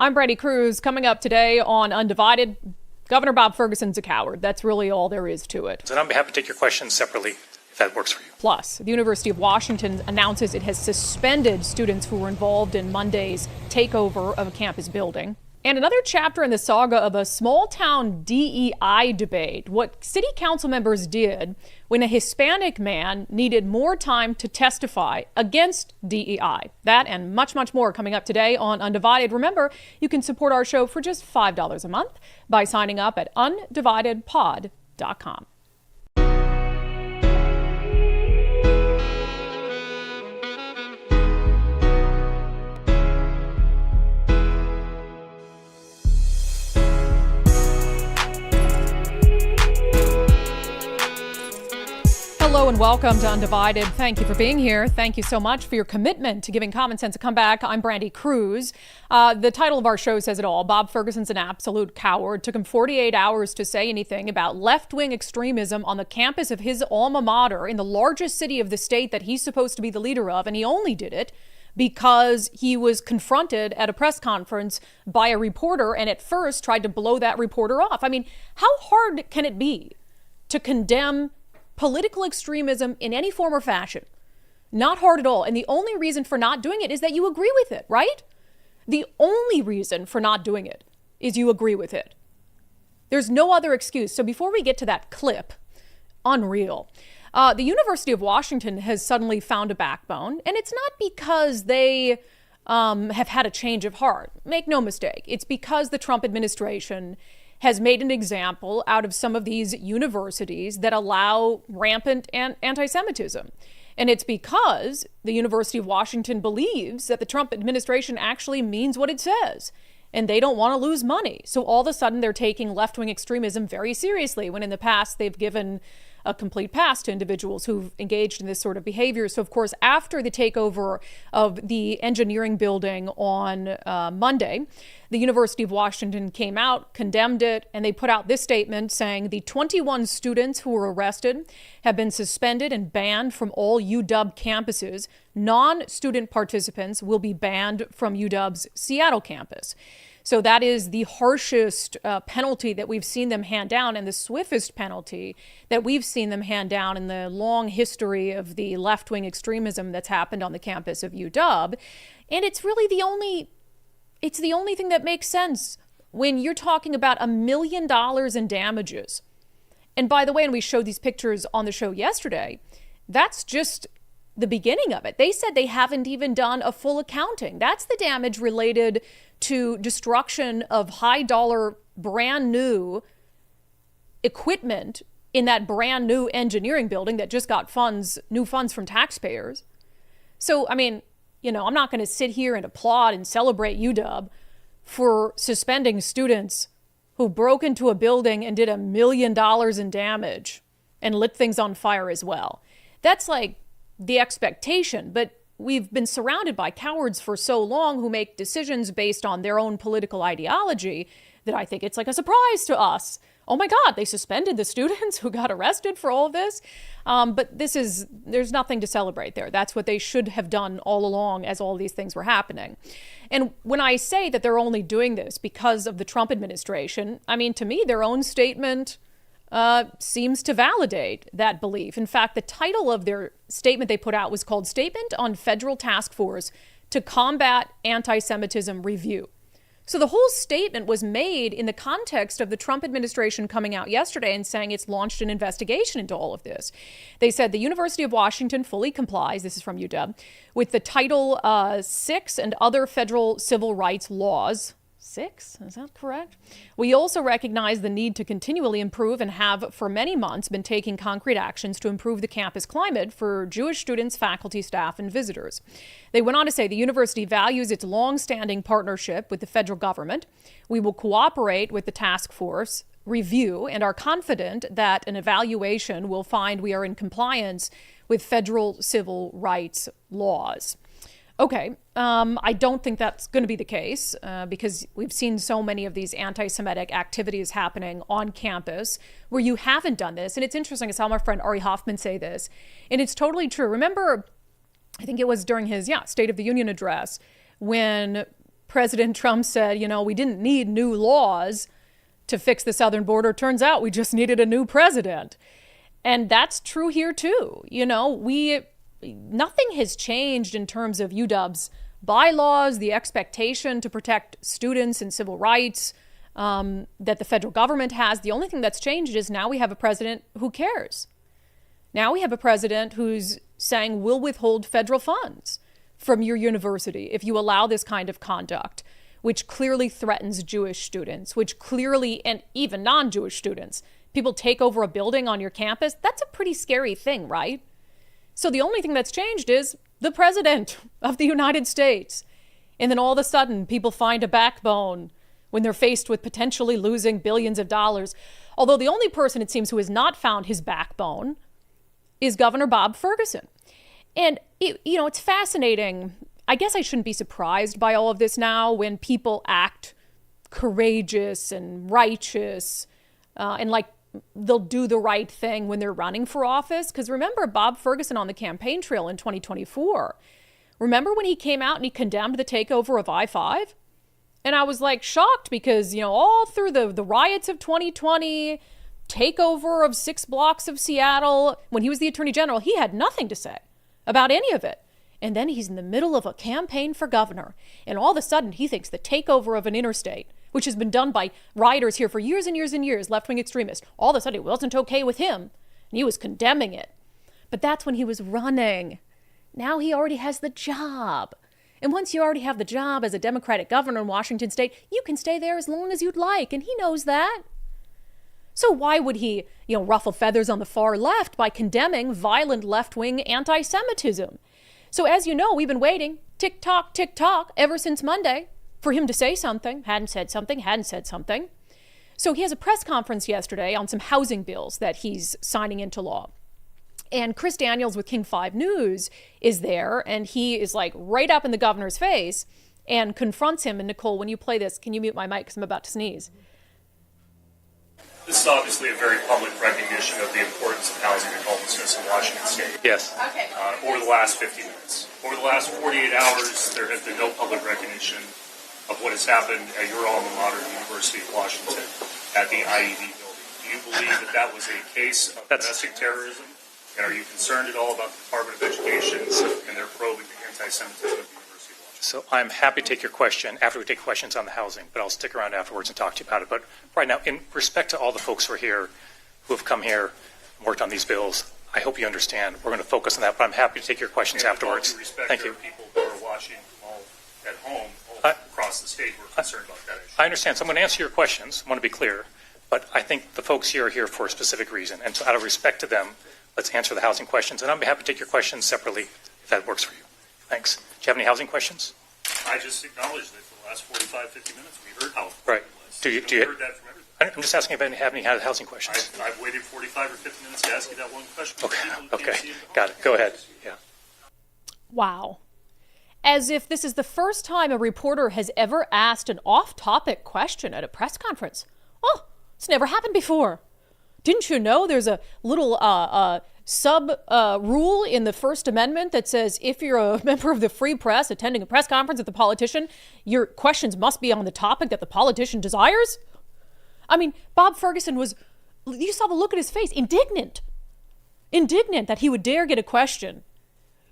I'm Brandi Kruse. Coming up today on Undivided, Governor Bob Ferguson's a coward. That's really all there is to it. And I'm happy to take your questions separately if that works for you. Plus, the University of Washington announces it has suspended students who were involved in Monday's takeover of a campus building. And another chapter in the saga of a small-town DEI debate, what city council members did when a Hispanic man needed more time to testify against DEI. That and much, much more coming up today on Undivided. Remember, you can support our show for just $5 a month by signing up at undividedpod.com. Hello and welcome to Undivided. Thank you for being here. Thank you so much for your commitment to giving common sense a comeback. I'm Brandi Kruse. The title of our show says it all. Bob Ferguson's an absolute coward. Took him 48 hours to say anything about left-wing extremism on the campus of his alma mater in the largest city of the state that he's supposed to be the leader of. And he only did it because he was confronted at a press conference by a reporter and at first tried to blow that reporter off. I mean, how hard can it be to condemn political extremism in any form or fashion? Not hard at all. And the only reason for not doing it is that you agree with it, right? The only reason for not doing it is you agree with it. There's no other excuse. So before we get to that clip, unreal. The University of Washington has suddenly found a backbone, and it's not because they have had a change of heart. Make no mistake. It's because the Trump administration has made an example out of some of these universities that allow rampant anti-Semitism. And it's because the University of Washington believes that the Trump administration actually means what it says, and they don't want to lose money. So all of a sudden they're taking left-wing extremism very seriously, when in the past they've given a complete pass to individuals who've engaged in this sort of behavior. So, of course, after the takeover of the engineering building on Monday, the University of Washington came out, condemned it, and they put out this statement saying the 21 students who were arrested have been suspended and banned from all UW campuses. Non-student participants will be banned from UW's Seattle campus. So that is the harshest penalty that we've seen them hand down, and the swiftest penalty that we've seen them hand down in the long history of the left-wing extremism that's happened on the campus of UW. And it's really the only thing that makes sense when you're talking about $1 million in damages. And by the way, and we showed these pictures on the show yesterday, that's just the beginning of it. They said they haven't even done a full accounting. That's the damage related to destruction of high dollar, brand new equipment in that brand new engineering building that just got new funds from taxpayers. So, I mean, I'm not going to sit here and applaud and celebrate UW for suspending students who broke into a building and did $1 million in damage and lit things on fire as well. That's like the expectation, but we've been surrounded by cowards for so long who make decisions based on their own political ideology that I think it's like a surprise to us. Oh my God, they suspended the students who got arrested for all of this. But there's nothing to celebrate there. That's what they should have done all along as all these things were happening. And when I say that they're only doing this because of the Trump administration, I mean, to me, their own statement seems to validate that belief. In fact, the title of their statement they put out was called Statement on Federal Task Force to Combat Anti-Semitism Review. So the whole statement was made in the context of the Trump administration coming out yesterday and saying it's launched an investigation into all of this. They said the University of Washington fully complies, this is from UW, with the Title VI and other federal civil rights laws. 6? Is that correct? We also recognize the need to continually improve and have for many months been taking concrete actions to improve the campus climate for Jewish students, faculty, staff, and visitors. They went on to say the university values its long-standing partnership with the federal government. We will cooperate with the task force review and are confident that an evaluation will find we are in compliance with federal civil rights laws. Okay, I don't think that's going to be the case because we've seen so many of these anti-Semitic activities happening on campus where you haven't done this. And it's interesting, I saw my friend Ari Hoffman say this, and it's totally true. Remember, I think it was during his State of the Union address when President Trump said, we didn't need new laws to fix the southern border. Turns out we just needed a new president. And that's true here too. Nothing has changed in terms of UW's bylaws, the expectation to protect students and civil rights that the federal government has. The only thing that's changed is now we have a president who cares. Now we have a president who's saying we'll withhold federal funds from your university if you allow this kind of conduct, which clearly threatens Jewish students, which clearly, and even non-Jewish students, people take over a building on your campus. That's a pretty scary thing, right? So the only thing that's changed is the president of the United States. And then all of a sudden, people find a backbone when they're faced with potentially losing billions of dollars. Although the only person, it seems, who has not found his backbone is Governor Bob Ferguson. And, it's fascinating. I guess I shouldn't be surprised by all of this now when people act courageous and righteous and like they'll do the right thing when they're running for office. Because remember Bob Ferguson on the campaign trail in 2024. Remember when he came out and he condemned the takeover of I-5? And I was like shocked because, all through the riots of 2020, takeover of 6 blocks of Seattle, when he was the attorney general, he had nothing to say about any of it. And then he's in the middle of a campaign for governor. And all of a sudden, he thinks the takeover of an interstate, which has been done by rioters here for years and years and years, left-wing extremists, all of a sudden it wasn't okay with him. And he was condemning it. But that's when he was running. Now he already has the job. And once you already have the job as a Democratic governor in Washington state, you can stay there as long as you'd like. And he knows that. So why would he, ruffle feathers on the far left by condemning violent left-wing anti-Semitism? So as you know, we've been waiting, tick-tock, ever since Monday for him to say something. Hadn't said something. So he has a press conference yesterday on some housing bills that he's signing into law. And Chris Daniels with King 5 News is there, and he is like right up in the governor's face and confronts him. And Nicole, when you play this, can you mute my mic because I'm about to sneeze? This is obviously a very public recognition of the importance of housing and homelessness in Washington State. Yes. Okay. Over the last 50 minutes. Over the last 48 hours, there has been no public recognition of what has happened at your alma mater, the University of Washington, at the IED building. Do you believe that that was a case of domestic terrorism? And are you concerned at all about the Department of Education and their probing the anti-Semitism of the University of Washington? So I'm happy to take your question after we take questions on the housing, but I'll stick around afterwards and talk to you about it. But right now, in respect to all the folks who are here, who have come here and worked on these bills, I hope you understand. We're going to focus on that, but I'm happy to take your questions afterwards. Thank you. People who are watching all at home all across the state who are concerned about that issue. I understand. So I'm going to answer your questions. I want to be clear. But I think the folks here are here for a specific reason. And so out of respect to them, let's answer the housing questions. And I'm happy to take your questions separately if that works for you. Thanks. Do you have any housing questions? I just acknowledged that for the last 45, 50 minutes we heard how right. Do you heard that from everybody. I'm just asking if you have any housing questions. I've waited 45 or 50 minutes to ask you that one question. Okay. Got it. Go ahead. Yeah. Wow. As if this is the first time a reporter has ever asked an off-topic question at a press conference. Oh, it's never happened before. Didn't you know there's a little rule in the First Amendment that says if you're a member of the free press attending a press conference with the politician, your questions must be on the topic that the politician desires? I mean, Bob Ferguson you saw the look at his face, indignant that he would dare get a question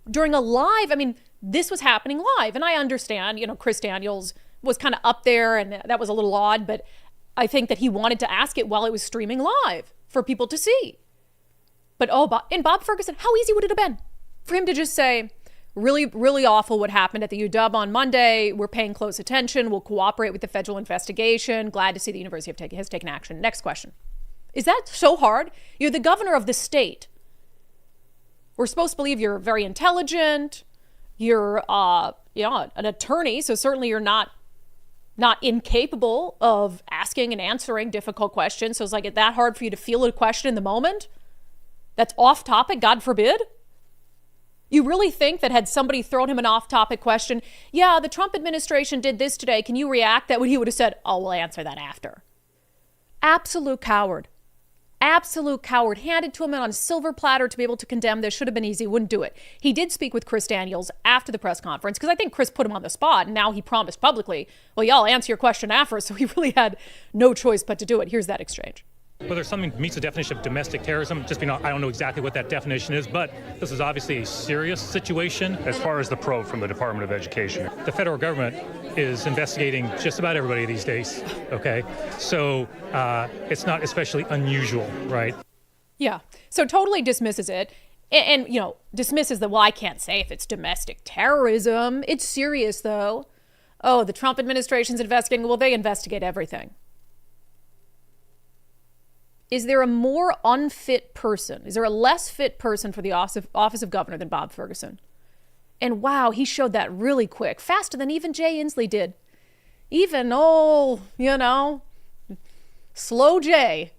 during a live, this was happening live. And I understand, Chris Daniels was kind of up there and that was a little odd, but I think that he wanted to ask it while it was streaming live for people to see. But Bob Ferguson, how easy would it have been for him to just say, really, really awful what happened at the UW on Monday. We're paying close attention. We'll cooperate with the federal investigation. Glad to see the university has taken action. Next question. Is that so hard? You're the governor of the state. We're supposed to believe you're very intelligent. You're an attorney, so certainly you're not incapable of asking and answering difficult questions. So it's like, is that hard for you to field a question in the moment? That's off topic, God forbid. You really think that had somebody thrown him an off-topic question, yeah, the Trump administration did this today, can you react? That he would have said, oh, we'll answer that after. Absolute coward. Absolute coward. Handed to him on a silver platter to be able to condemn this. Should have been easy. Wouldn't do it. He did speak with Chris Daniels after the press conference because I think Chris put him on the spot. And now he promised publicly, well, y'all answer your question after. So he really had no choice but to do it. Here's that exchange. Whether something meets the definition of domestic terrorism, I don't know exactly what that definition is, but this is obviously a serious situation. As far as the probe from the Department of Education, The federal government is investigating just about everybody these days, okay? So it's not especially unusual, right? Yeah. So totally dismisses it. And dismisses the, well, I can't say if it's domestic terrorism. It's serious, though. Oh, the Trump administration's investigating. Well, they investigate everything. Is there a more unfit person? Is there a less fit person for the office of governor than Bob Ferguson? And wow, he showed that really quick, faster than even Jay Inslee did. Even, slow Jay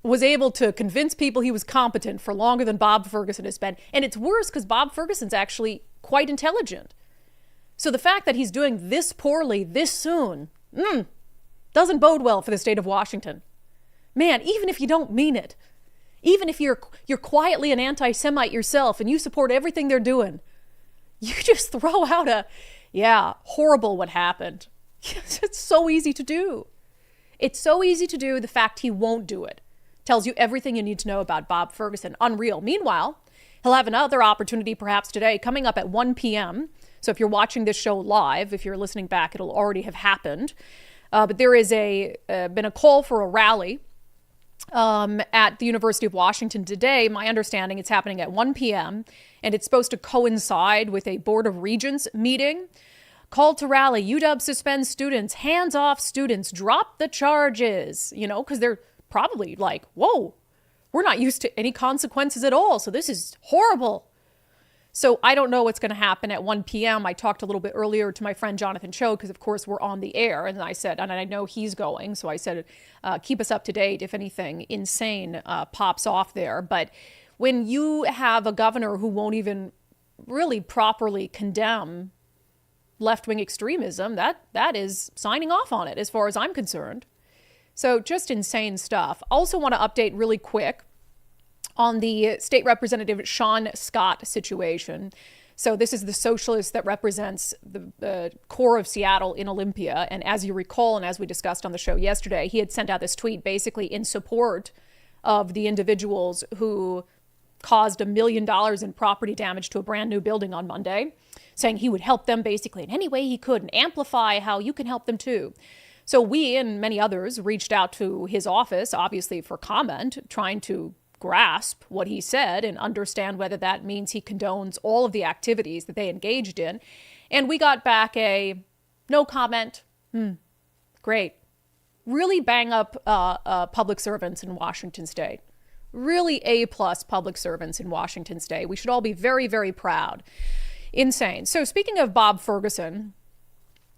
was able to convince people he was competent for longer than Bob Ferguson has been. And it's worse because Bob Ferguson's actually quite intelligent. So the fact that he's doing this poorly this soon doesn't bode well for the state of Washington. Man, even if you don't mean it, even if you're quietly an anti-Semite yourself and you support everything they're doing, you just throw out horrible what happened. It's so easy to do. It's so easy to do. The fact he won't do it tells you everything you need to know about Bob Ferguson. Unreal. Meanwhile, he'll have another opportunity perhaps today coming up at 1 p.m. So if you're watching this show live, if you're listening back, it'll already have happened. But there is been a call for a rally at the University of Washington today. My understanding, it's happening at 1 p.m. and it's supposed to coincide with a Board of Regents meeting. Call to rally, UW suspends students, hands off students, drop the charges, because they're probably like, whoa, we're not used to any consequences at all. So this is horrible. So I don't know what's going to happen at 1 p.m. I talked a little bit earlier to my friend Jonathan Cho because, of course, we're on the air. And I said, and I know he's going. So I said, keep us up to date if anything insane pops off there. But when you have a governor who won't even really properly condemn left-wing extremism, that is signing off on it as far as I'm concerned. So just insane stuff. Also want to update really quick on the state representative Shaun Scott situation. So this is the socialist that represents the core of Seattle in Olympia. And as you recall, and as we discussed on the show yesterday, he had sent out this tweet basically in support of the individuals who caused $1 million in property damage to a brand new building on Monday, saying he would help them basically in any way he could and amplify how you can help them too. So we and many others reached out to his office, obviously for comment, trying to grasp what he said and understand whether that means he condones all of the activities that they engaged in. And we got back a no comment. Great. Really bang up public servants in Washington state. Really A-plus public servants in Washington state. We should all be very, very proud. Insane. So speaking of Bob Ferguson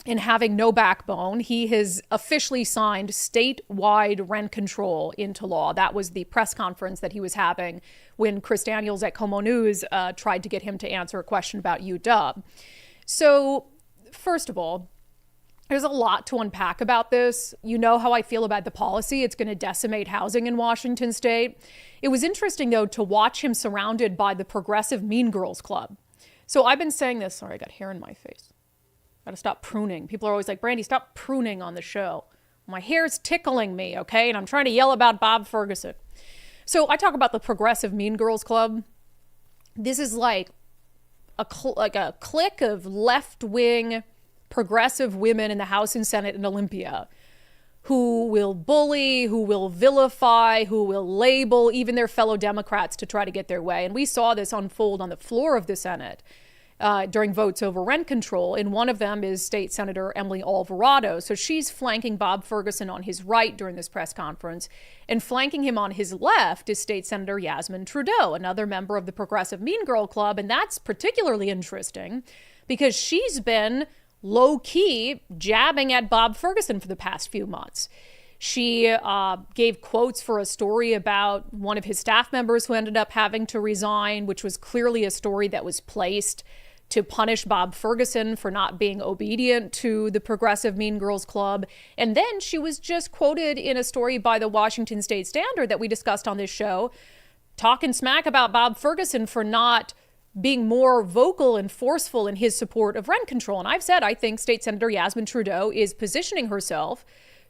and having no backbone, he has officially signed statewide rent control into law. That was the press conference that he was having when Chris Daniels at Como News tried to get him to answer a question about UW. So first of all, there's a lot to unpack about this. You know how I feel about the policy. It's going to decimate housing in Washington state. It was interesting, though, to watch him surrounded by the progressive Mean Girls Club. So I've been saying this. Sorry, I got hair in my face. Got to stop pruning. People are always like, Brandi, stop pruning on the show. My hair's tickling me, okay? And I'm trying to yell about Bob Ferguson. So I talk about the progressive Mean Girls Club. This is like a clique of left-wing progressive women in the House and Senate in Olympia who will bully, who will vilify, who will label even their fellow Democrats to try to get their way. And we saw this unfold on the floor of the Senate during votes over rent control. And one of them is State Senator Emily Alvarado. So she's flanking Bob Ferguson on his right during this press conference. And flanking him on his left is State Senator Yasmin Trudeau, another member of the Progressive Mean Girl Club. And that's particularly interesting because she's been low-key jabbing at Bob Ferguson for the past few months. She gave quotes for a story about one of his staff members who ended up having to resign, which was clearly a story that was placed to punish Bob Ferguson for not being obedient to the progressive Mean Girls Club. And then she was just quoted in a story by the Washington State Standard that we discussed on this show, talking smack about Bob Ferguson for not being more vocal and forceful in his support of rent control. And I've said I think State Senator Yasmin Trudeau is positioning herself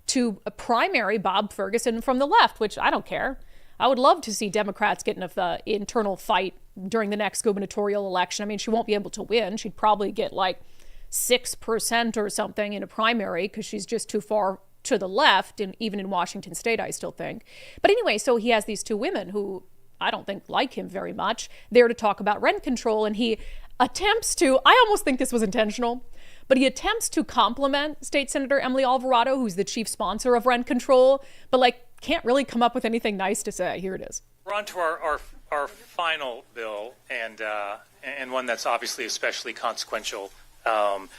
to primary Bob Ferguson from the left, which I don't care. I would love to see Democrats get in an internal fight during the next gubernatorial election. I mean, she won't be able to win. She'd probably get like 6% or something in a primary because she's just too far to the left, and even in Washington State, I still think. But anyway, so he has these two women who I don't think like him very much, there to talk about rent control, and he attempts to, I almost think this was intentional, but he attempts to compliment State Senator Emily Alvarado, who's the chief sponsor of rent control, but like can't really come up with anything nice to say. Here it is. We're on to our final bill, and one that's obviously especially consequential.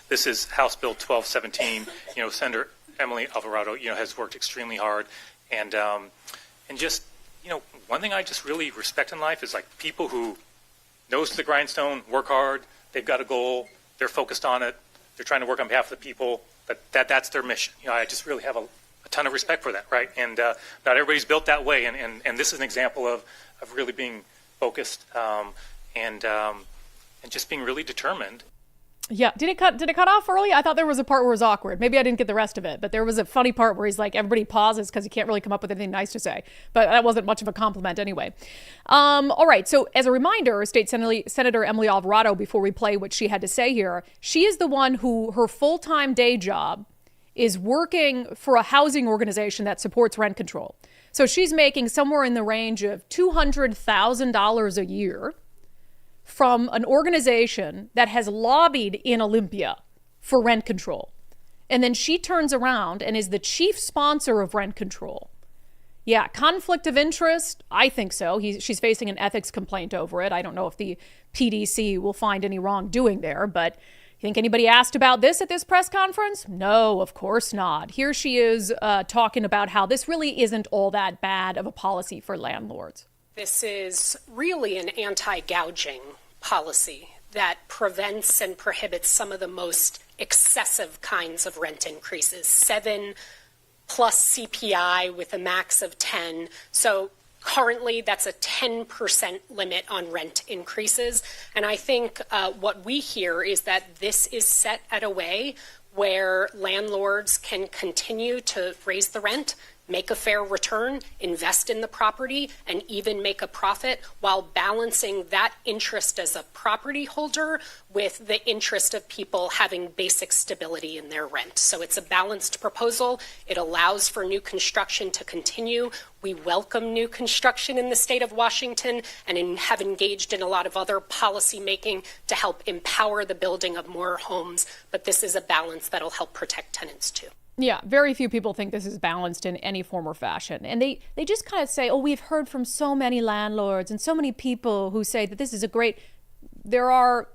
This is House Bill 1217. Senator Emily Alvarado, has worked extremely hard, and just, one thing I just really respect in life is like people who nose to the grindstone, work hard, they've got a goal, they're focused on it, they're trying to work on behalf of the people, but that's their mission. I just really have a ton of respect for that, right? And not everybody's built that way, and this is an example of really being focused and just being really determined. Yeah. Did it cut off early? I thought there was a part where it was awkward. Maybe I didn't get the rest of it, but there was a funny part where he's like, everybody pauses because he can't really come up with anything nice to say. But that wasn't much of a compliment anyway. All right. So as a reminder, State Senator Emily Alvarado, before we play what she had to say here, she is the one who her full-time day job is working for a housing organization that supports rent control. So she's making somewhere in the range of $200,000 a year from an organization that has lobbied in Olympia for rent control. And then she turns around and is the chief sponsor of rent control. Yeah, conflict of interest? I think so. She's facing an ethics complaint over it. I don't know if the PDC will find any wrongdoing there, but you think anybody asked about this at this press conference? No, of course not. Here she is talking about how this really isn't all that bad of a policy for landlords. This is really an anti-gouging policy that prevents and prohibits some of the most excessive kinds of rent increases, 7 plus CPI with a max of 10. So currently, that's a 10% limit on rent increases. And I think what we hear is that this is set at a way where landlords can continue to raise the rent, make a fair return, invest in the property, and even make a profit while balancing that interest as a property holder with the interest of people having basic stability in their rent. So it's a balanced proposal. It allows for new construction to continue. We welcome new construction in the state of Washington and have engaged in a lot of other policy making to help empower the building of more homes. But this is a balance that'll help protect tenants too. Yeah, very few people think this is balanced in any form or fashion. And they just kind of say, oh, we've heard from so many landlords and so many people who say that this is a great... There are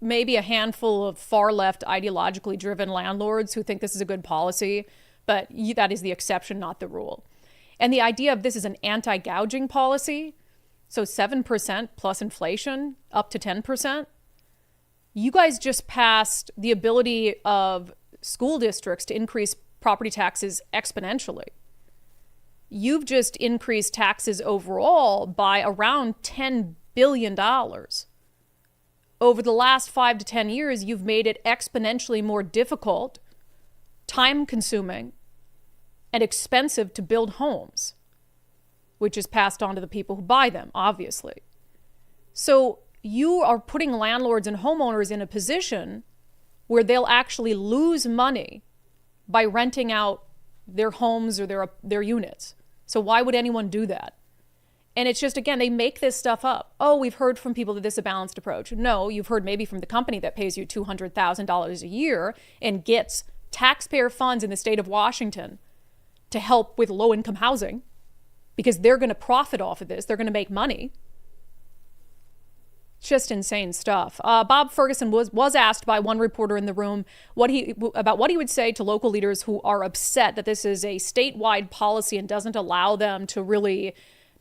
maybe a handful of far left ideologically driven landlords who think this is a good policy, but that is the exception, not the rule. And the idea of this is an anti-gouging policy, so 7% plus inflation up to 10%. You guys just passed the ability of school districts to increase property taxes exponentially. You've just increased taxes overall by around $10 billion. Over the last 5 to 10 years, you've made it exponentially more difficult, time-consuming, and expensive to build homes, which is passed on to the people who buy them, obviously. So you are putting landlords and homeowners in a position where they'll actually lose money by renting out their homes or their units. So why would anyone do that? And it's just, again, they make this stuff up. Oh, we've heard from people that this is a balanced approach. No, you've heard maybe from the company that pays you $200,000 a year and gets taxpayer funds in the state of Washington to help with low-income housing because they're going to profit off of this. They're going to make money. Just insane stuff. Bob Ferguson was asked by one reporter in the room about what he would say to local leaders who are upset that this is a statewide policy and doesn't allow them to really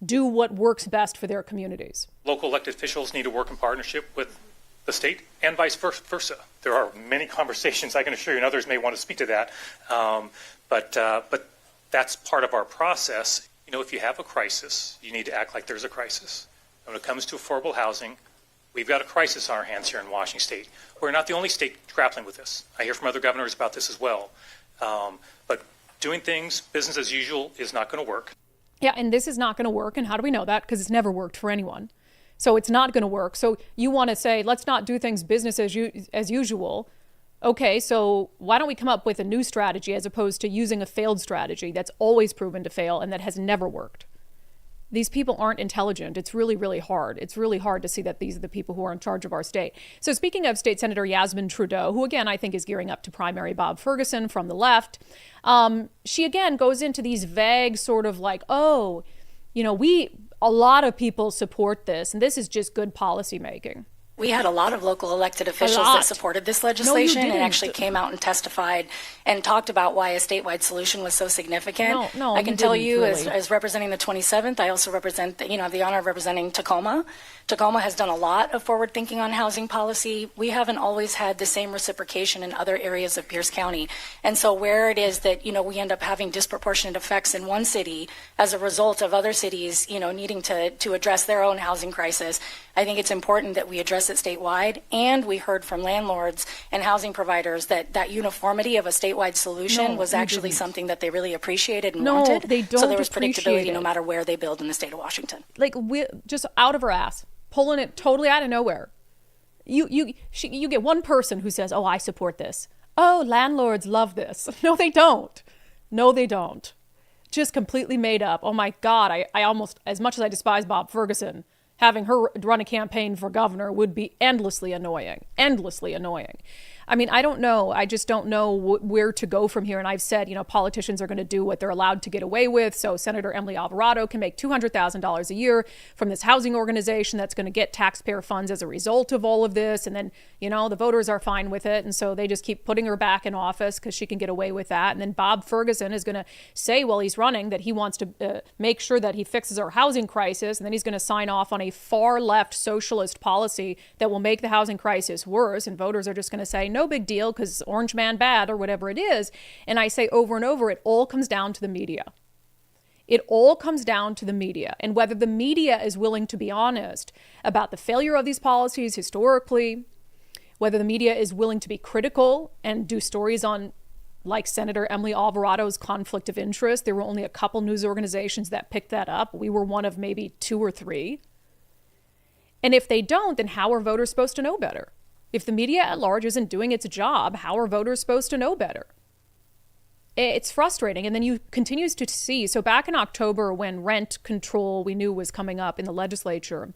do what works best for their communities. Local elected officials need to work in partnership with the state and vice versa. There are many conversations I can assure you, and others may want to speak to that. But that's part of our process. You know, if you have a crisis, you need to act like there's a crisis. And when it comes to affordable housing, we've got a crisis on our hands here in Washington State. We're not the only state grappling with this. I hear from other governors about this as well. But doing things business as usual is not going to work. Yeah, and this is not going to work. And how do we know that? Because it's never worked for anyone. So it's not going to work. So you want to say, let's not do things business as usual. Okay, so why don't we come up with a new strategy as opposed to using a failed strategy that's always proven to fail and that has never worked? These people aren't intelligent. It's really, really hard. It's really hard to see that these are the people who are in charge of our state. So speaking of State Senator Yasmin Trudeau, who again I think is gearing up to primary Bob Ferguson from the left, she again goes into these vague sort of like, oh, you know, a lot of people support this, and this is just good policy making. We had a lot of local elected officials that supported this legislation and actually came out and testified and talked about why a statewide solution was so significant. No, I can tell you, really. as representing the 27th, I also represent, the honor of representing Tacoma. Tacoma has done a lot of forward thinking on housing policy. We haven't always had the same reciprocation in other areas of Pierce County. And so where it is that, we end up having disproportionate effects in one city as a result of other cities, needing to address their own housing crisis, I think it's important that we address it statewide. And we heard from landlords and housing providers that uniformity of a statewide solution was actually something that they really appreciated and wanted. They don't. So there was appreciate predictability it. No matter where they build in the state of Washington. Like, we just out of her ass, pulling it totally out of nowhere. You get one person who says, oh, I support this. Oh, landlords love this. No, they don't. No, they don't. Just completely made up. Oh my God, I almost, as much as I despise Bob Ferguson, having her run a campaign for governor would be endlessly annoying. Endlessly annoying. I mean, I don't know. I just don't know where to go from here. And I've said, politicians are going to do what they're allowed to get away with. So Senator Emily Alvarado can make $200,000 a year from this housing organization that's going to get taxpayer funds as a result of all of this. And then, the voters are fine with it. And so they just keep putting her back in office because she can get away with that. And then Bob Ferguson is going to say while he's running that he wants to make sure that he fixes our housing crisis. And then he's going to sign off on a far left socialist policy that will make the housing crisis worse. And voters are just going to say, no big deal because orange man bad or whatever it is. And I say over and over, it all comes down to the media. It all comes down to the media and whether the media is willing to be honest about the failure of these policies historically, whether the media is willing to be critical and do stories on like Senator Emily Alvarado's conflict of interest. There were only a couple news organizations that picked that up. We were one of maybe 2 or 3. And if they don't, then how are voters supposed to know better? If the media at large isn't doing its job, how are voters supposed to know better? It's frustrating. And then you continue to see, so back in October when rent control we knew was coming up in the legislature,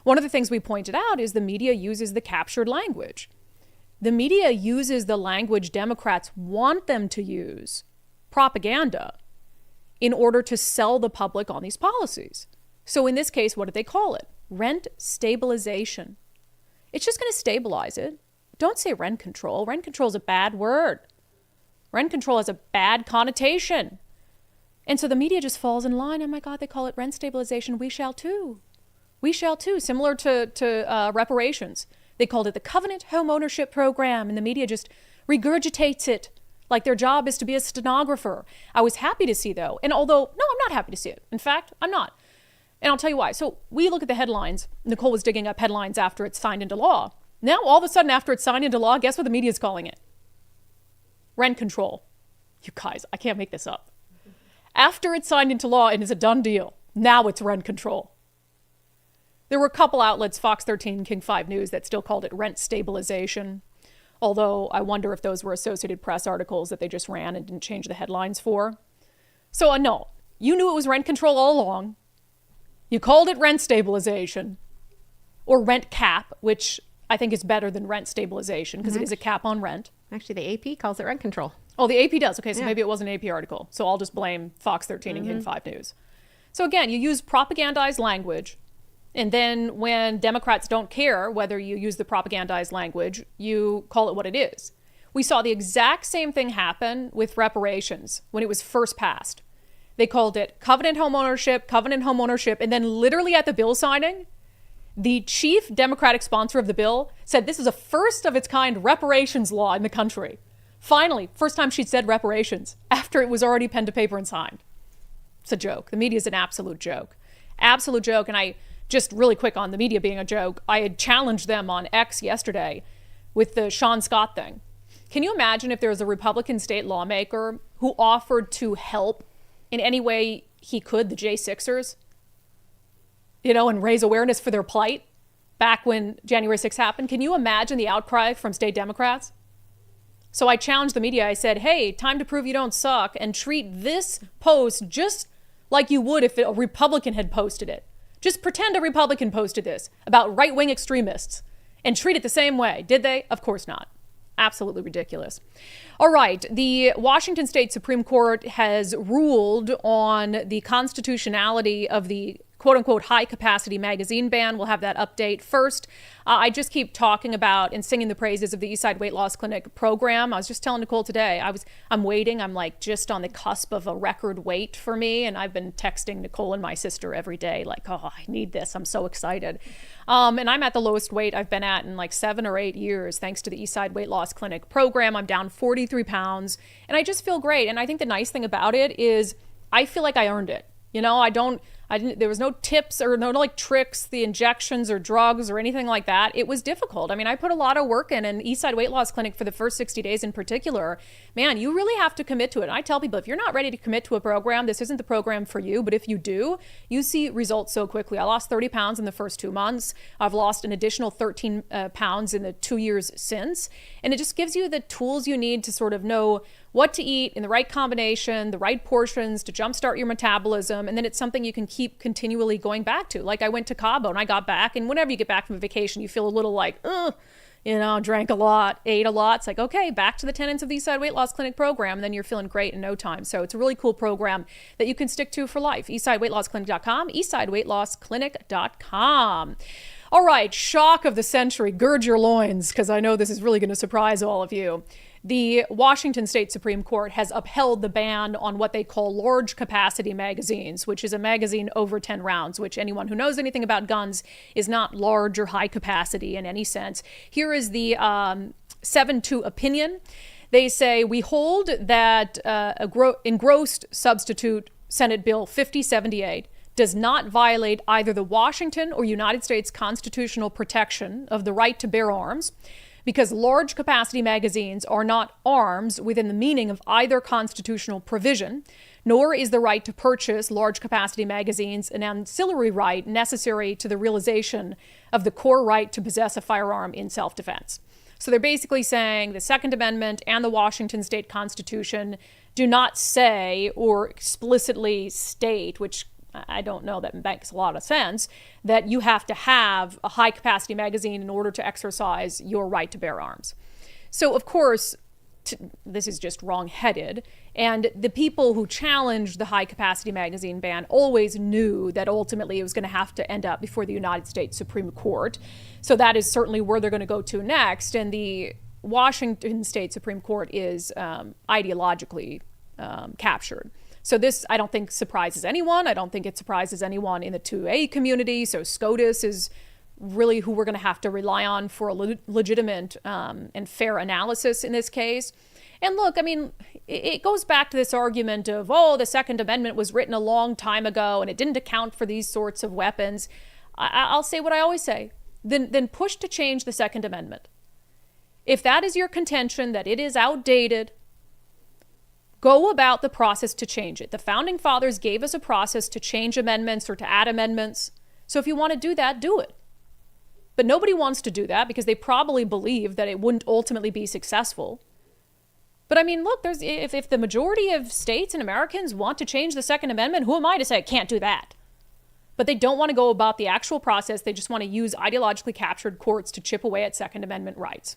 one of the things we pointed out is the media uses the captured language. The media uses the language Democrats want them to use, propaganda, in order to sell the public on these policies. So in this case, what did they call it? Rent stabilization. It's just going to stabilize it. Don't say rent control. Rent control is a bad word. Rent control has a bad connotation. And so the media just falls in line. Oh my God, they call it rent stabilization. We shall too. We shall too. Similar to reparations. They called it the Covenant Home Ownership Program, and the media just regurgitates it like their job is to be a stenographer. I was happy to see, though, and although, no, I'm not happy to see it. In fact, I'm not. And I'll tell you why. So we look at the headlines. Nicole was digging up headlines after it's signed into law. Now, all of a sudden, after it's signed into law, guess what the media is calling it? Rent control. You guys, I can't make this up. After it's signed into law and is a done deal, now it's rent control. There were a couple outlets, Fox 13, King 5 News, that still called it rent stabilization. Although I wonder if those were Associated Press articles that they just ran and didn't change the headlines for. So no, you knew it was rent control all along. You called it rent stabilization or rent cap, which I think is better than rent stabilization because it is a cap on rent. Actually, the AP calls it rent control. Oh, the AP does. Okay, so maybe it was an AP article. So I'll just blame Fox 13 and King 5 News. So again, you use propagandized language. And then when Democrats don't care whether you use the propagandized language, you call it what it is. We saw the exact same thing happen with reparations when it was first passed. They called it covenant home ownership, and then literally at the bill signing, The chief Democratic sponsor of the bill said this is a first of its kind reparations law in the country. Finally, first time she'd said reparations after it was already pen to paper and signed. It's a joke. The media is an absolute joke. Absolute joke. And I just really quick on the media being a joke, I had challenged them on X yesterday with the Shaun Scott thing. Can you imagine if there was a Republican state lawmaker who offered to help in any way he could the J6ers? And raise awareness for their plight back when January 6th happened. Can you imagine the outcry from state Democrats? So I challenged the media. I said, hey, time to prove you don't suck and treat this post just like you would if a Republican had posted it. Just pretend a Republican posted this about right-wing extremists and treat it the same way. Did they? Of course not. Absolutely ridiculous. All right. The Washington State Supreme Court has ruled on the constitutionality of the quote-unquote high-capacity magazine ban. We'll have that update first. I just keep talking about and singing the praises of the Eastside Weight Loss Clinic program. I was just telling Nicole today, I'm waiting. I'm like just on the cusp of a record weight for me, and I've been texting Nicole and my sister every day like, oh, I need this. I'm so excited. And I'm at the lowest weight I've been at in like 7 or 8 years, thanks to the Eastside Weight Loss Clinic program. I'm down 43 pounds, and I just feel great. And I think the nice thing about it is I feel like I earned it. There was no tips or no like tricks, the injections or drugs or anything like that. It was difficult. I mean, I put a lot of work in, and Eastside Weight Loss Clinic for the first 60 days in particular, man, you really have to commit to it. And I tell people, if you're not ready to commit to a program, this isn't the program for you. But if you do, you see results so quickly. I lost 30 pounds in the first 2 months. I've lost an additional 13 pounds in the 2 years since. And it just gives you the tools you need to sort of know what to eat in the right combination, the right portions to jumpstart your metabolism. And then it's something you can keep continually going back to. Like I went to Cabo and I got back, and whenever you get back from a vacation, you feel a little like, drank a lot, ate a lot. It's like, okay, back to the tenets of the Eastside Weight Loss Clinic program. And then you're feeling great in no time. So it's a really cool program that you can stick to for life. EastsideWeightLossClinic.com, EastsideWeightLossClinic.com. All right, shock of the century. Gird your loins, because I know this is really going to surprise all of you. The Washington State Supreme Court has upheld the ban on what they call large capacity magazines, which is a magazine over 10 rounds, which anyone who knows anything about guns is not large or high capacity in any sense. Here is the 7-2 opinion. They say, we hold that engrossed substitute Senate Bill 5078 does not violate either the Washington or United States constitutional protection of the right to bear arms, because large capacity magazines are not arms within the meaning of either constitutional provision, nor is the right to purchase large capacity magazines an ancillary right necessary to the realization of the core right to possess a firearm in self-defense. So they're basically saying the Second Amendment and the Washington State Constitution do not say or explicitly state, which I don't know that makes a lot of sense, that you have to have a high capacity magazine in order to exercise your right to bear arms. So of course, this is just wrong-headed. And the people who challenged the high capacity magazine ban always knew that ultimately it was going to have to end up before the United States Supreme Court. So that is certainly where they're going to go to next. And the Washington State Supreme Court is ideologically captured. So this, I don't think, surprises anyone. I don't think it surprises anyone in the 2A community. So SCOTUS is really who we're going to have to rely on for a legitimate and fair analysis in this case. And look, I mean, it goes back to this argument of, the Second Amendment was written a long time ago and it didn't account for these sorts of weapons. I'll say what I always say. Then push to change the Second Amendment. If that is your contention, that it is outdated, go about the process to change it. The Founding Fathers gave us a process to change amendments or to add amendments. So if you want to do that, do it. But nobody wants to do that because they probably believe that it wouldn't ultimately be successful. But I mean, look, if the majority of states and Americans want to change the Second Amendment, who am I to say I can't do that? But they don't want to go about the actual process. They just want to use ideologically captured courts to chip away at Second Amendment rights.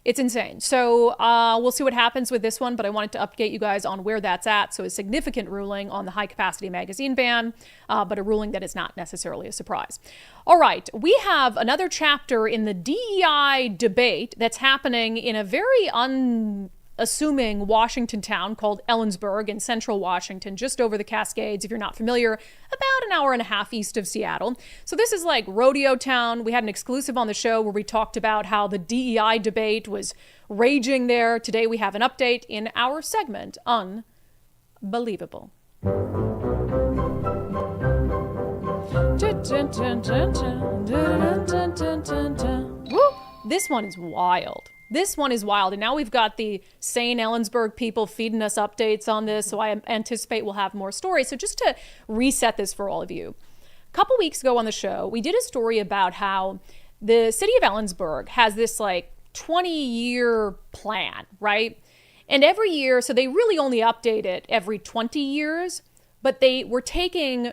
It's insane. So we'll see what happens with this one, but I wanted to update you guys on where that's at. So a significant ruling on the high capacity magazine ban, but a ruling that is not necessarily a surprise. All right, we have another chapter in the DEI debate that's happening in a very unassuming Washington town called Ellensburg in central Washington, just over the Cascades, if you're not familiar, about an hour and a half east of Seattle. So this is like rodeo town. We had an exclusive on the show where we talked about how the DEI debate was raging there. Today we have an update in our segment, Unbelievable. Woo! This one is wild. This one is wild. And now we've got the sane Ellensburg people feeding us updates on this, so I anticipate we'll have more stories. So just to reset this for all of you, a couple weeks ago on the show, we did a story about how the city of Ellensburg has this like 20-year plan, right? And every year, so they really only update it every 20 years, but they were taking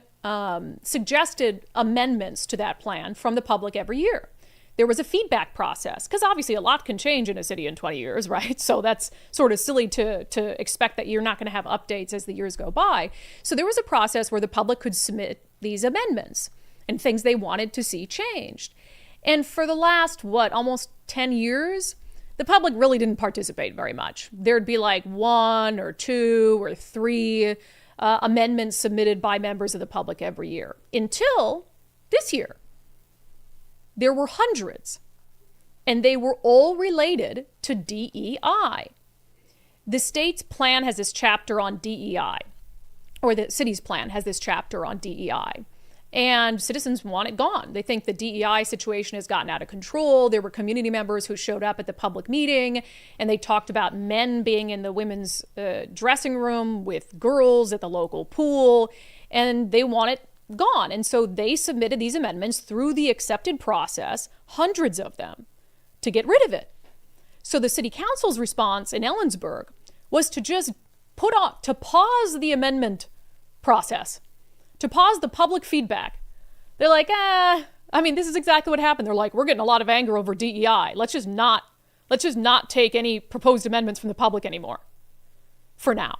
suggested amendments to that plan from the public every year. There was a feedback process, because obviously a lot can change in a city in 20 years, right? So that's sort of silly to expect that you're not going to have updates as the years go by. So there was a process where the public could submit these amendments and things they wanted to see changed. And for the last, almost 10 years, the public really didn't participate very much. There'd be like 1 or 2 or 3 amendments submitted by members of the public every year until this year. There were hundreds, and they were all related to DEI. The state's plan has this chapter on DEI, or the city's plan has this chapter on DEI, and citizens want it gone. They think the DEI situation has gotten out of control. There were community members who showed up at the public meeting, and they talked about men being in the women's dressing room with girls at the local pool, and they want it gone. And so they submitted these amendments through the accepted process, hundreds of them, to get rid of it. So the city council's response in Ellensburg was to just pause the amendment process, to pause the public feedback. They're like, this is exactly what happened. They're like, we're getting a lot of anger over DEI. Let's just not take any proposed amendments from the public anymore for now.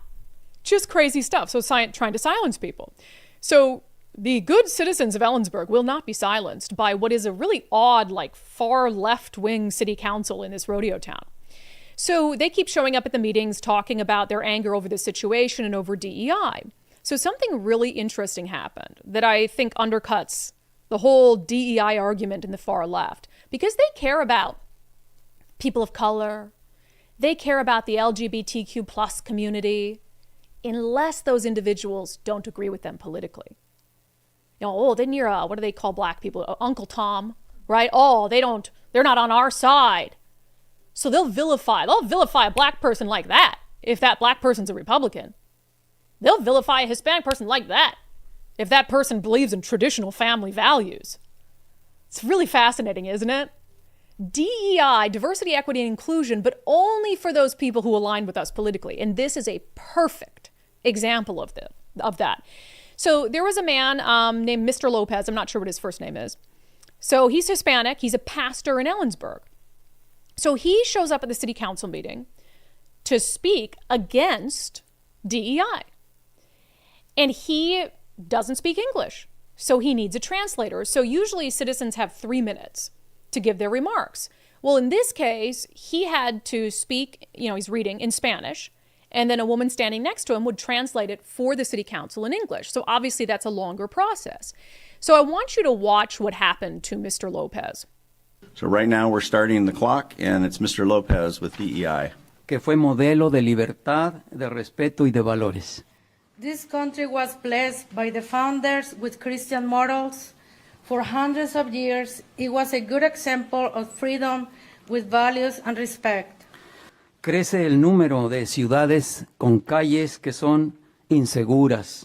Just crazy stuff. So trying to silence people. So the good citizens of Ellensburg will not be silenced by what is a really odd, like far left-wing city council in this rodeo town. So they keep showing up at the meetings talking about their anger over the situation and over DEI. So something really interesting happened that I think undercuts the whole DEI argument in the far left, because they care about people of color. They care about the LGBTQ plus community, unless those individuals don't agree with them politically. Then you're, what do they call black people? Uncle Tom, right? They're not on our side. So they'll vilify a black person like that if that black person's a Republican. They'll vilify a Hispanic person like that if that person believes in traditional family values. It's really fascinating, isn't it? DEI, diversity, equity, and inclusion, but only for those people who align with us politically. And this is a perfect example of that. So there was a man named Mr. Lopez. I'm not sure what his first name is. So he's Hispanic. He's a pastor in Ellensburg. So he shows up at the city council meeting to speak against DEI. And he doesn't speak English. So he needs a translator. So usually citizens have 3 minutes to give their remarks. Well, in this case, he had to speak, he's reading in Spanish, and then a woman standing next to him would translate it for the city council in English. So obviously that's a longer process. So I want you to watch what happened to Mr. Lopez. So right now we're starting the clock, and it's Mr. Lopez with DEI. Que fue modelo de libertad, de respeto y de valores. This country was blessed by the founders with Christian morals. For hundreds of years, it was a good example of freedom with values and respect. Crece el número de ciudades con calles que son inseguras.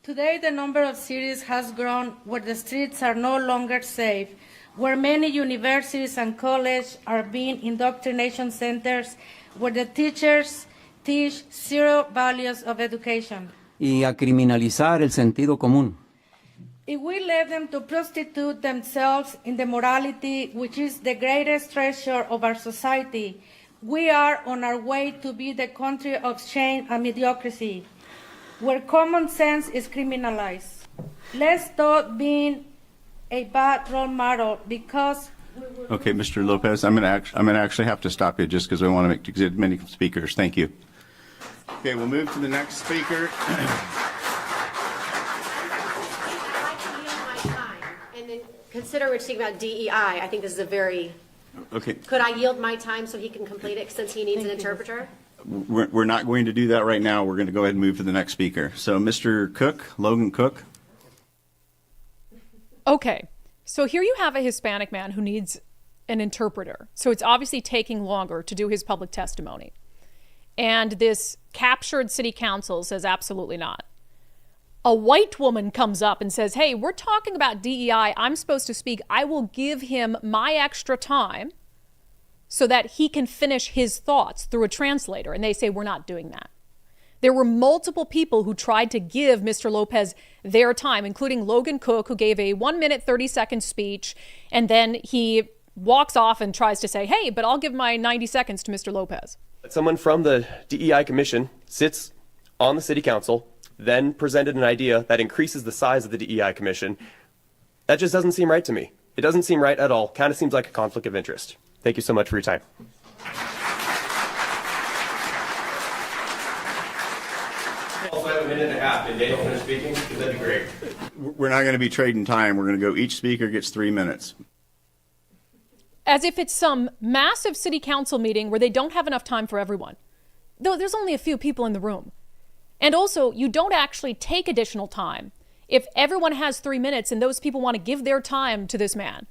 Today, the number of cities has grown where the streets are no longer safe, where many universities and colleges are being indoctrination centers, where the teachers teach zero values of education. Y a criminalizar el sentido común. If we let them to prostitute themselves in the morality which is the greatest treasure of our society, we are on our way to be the country of shame and mediocrity, where common sense is criminalized. Let's stop being a bad role model because Okay, Mr. Lopez, I'm going to actually have to stop you just because I want to make as many speakers. Thank you. Okay, we'll move to the next speaker. And then consider we're speaking about DEI. I think this is a very. Okay. Could I yield my time so he can complete it since he needs an interpreter? We're not going to do that right now. We're going to go ahead and move to the next speaker. So, Mr. Cook, Logan Cook. Okay, so here you have a Hispanic man who needs an interpreter. So it's obviously taking longer to do his public testimony. And this captured city council says absolutely not. A white woman comes up and says, hey, we're talking about DEI. I'm supposed to speak. I will give him my extra time so that he can finish his thoughts through a translator. And they say, we're not doing that. There were multiple people who tried to give Mr. Lopez their time, including Logan Cook, who gave a 1 minute, 30-second speech. And then he walks off and tries to say, hey, but I'll give my 90 seconds to Mr. Lopez. Someone from the DEI Commission sits on the city council, then presented an idea that increases the size of the DEI Commission. That just doesn't seem right to me. It doesn't seem right at all. Kind of seems like a conflict of interest. Thank you so much for your time. Also, I have a minute and a half. Did Daniel finish speaking? Because that'd be great. We're not going to be trading time. We're going to go, each speaker gets 3 minutes. As if it's some massive city council meeting where they don't have enough time for everyone. Though there's only a few people in the room. And also, you don't actually take additional time if everyone has 3 minutes and those people want to give their time to this man.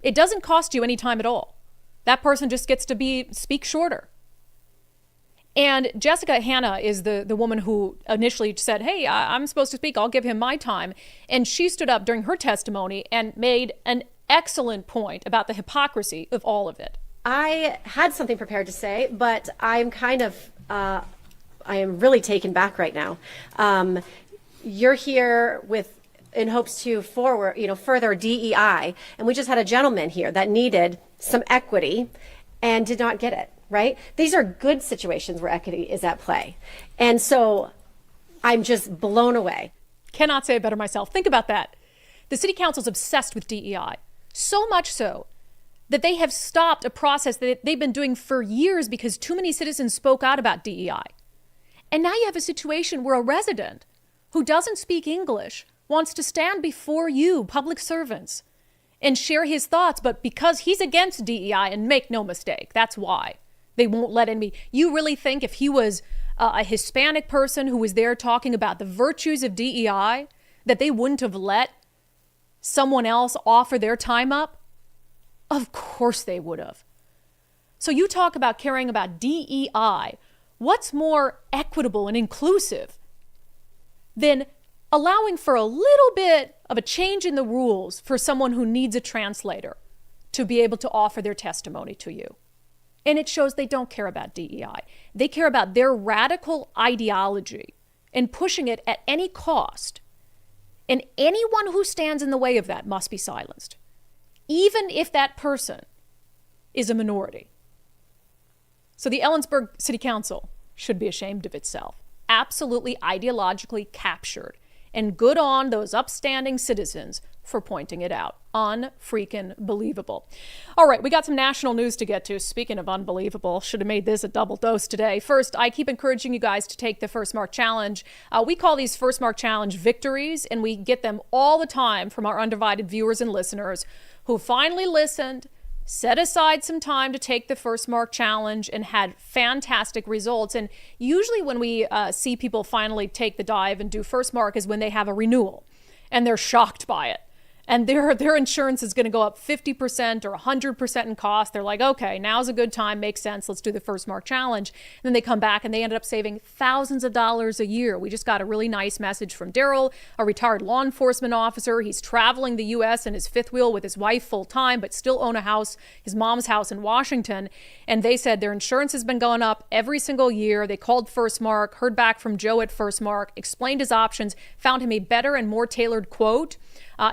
It doesn't cost you any time at all. That person just gets to speak shorter. And Jessica Hanna is the woman who initially said, hey, I'm supposed to speak. I'll give him my time. And she stood up during her testimony and made an excellent point about the hypocrisy of all of it. I had something prepared to say, but I'm kind of, I am really taken back right now. You're here in hopes to further DEI, and we just had a gentleman here that needed some equity and did not get it, right? These are good situations where equity is at play. And so I'm just blown away. Cannot say it better myself. Think about that. The city council is obsessed with DEI, so much so that they have stopped a process that they've been doing for years because too many citizens spoke out about DEI. And now you have a situation where a resident who doesn't speak English wants to stand before you, public servants, and share his thoughts. But because he's against DEI, and make no mistake, that's why they won't let him be. You really think if he was a Hispanic person who was there talking about the virtues of DEI, that they wouldn't have let someone else offer their time up? Of course they would have. So you talk about caring about DEI. What's more equitable and inclusive than allowing for a little bit of a change in the rules for someone who needs a translator to be able to offer their testimony to you? And it shows they don't care about DEI. They care about their radical ideology and pushing it at any cost. And anyone who stands in the way of that must be silenced, even if that person is a minority. So the Ellensburg City Council should be ashamed of itself. Absolutely ideologically captured. And good on those upstanding citizens for pointing it out. Unfreaking believable. All right, we got some national news to get to. Speaking of unbelievable, should have made this a double dose today. First, I keep encouraging you guys to take the First Mark Challenge. We call these First Mark Challenge victories, and we get them all the time from our undivided viewers and listeners who finally listened, set aside some time to take the First Mark Challenge, and had fantastic results. And usually when we see people finally take the dive and do First Mark is when they have a renewal and they're shocked by it. And their insurance is going to go up 50% or 100% in cost. They're like, okay, now's a good time, makes sense, let's do the First Mark Challenge. And then they come back and they ended up saving thousands of dollars a year. We just got a really nice message from Daryl, a retired law enforcement officer. He's traveling the U.S. in his fifth wheel with his wife full time, but still own a house, his mom's house in Washington. And they said their insurance has been going up every single year. They called First Mark, heard back from Joe at First Mark, explained his options, found him a better and more tailored quote.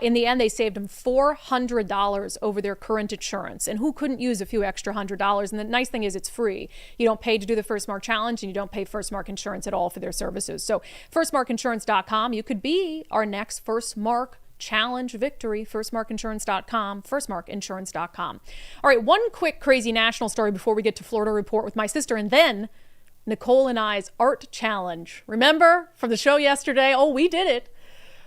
In the end, they saved him $400 over their current insurance. And who couldn't use a few extra $100? And the nice thing is it's free. You don't pay to do the First Mark Challenge, and you don't pay First Mark Insurance at all for their services. So firstmarkinsurance.com, you could be our next First Mark Challenge victory. Firstmarkinsurance.com. Firstmarkinsurance.com. All right, one quick crazy national story before we get to Florida Report with my sister, and then Nicole and I's art challenge. Remember from the show yesterday? Oh, we did it.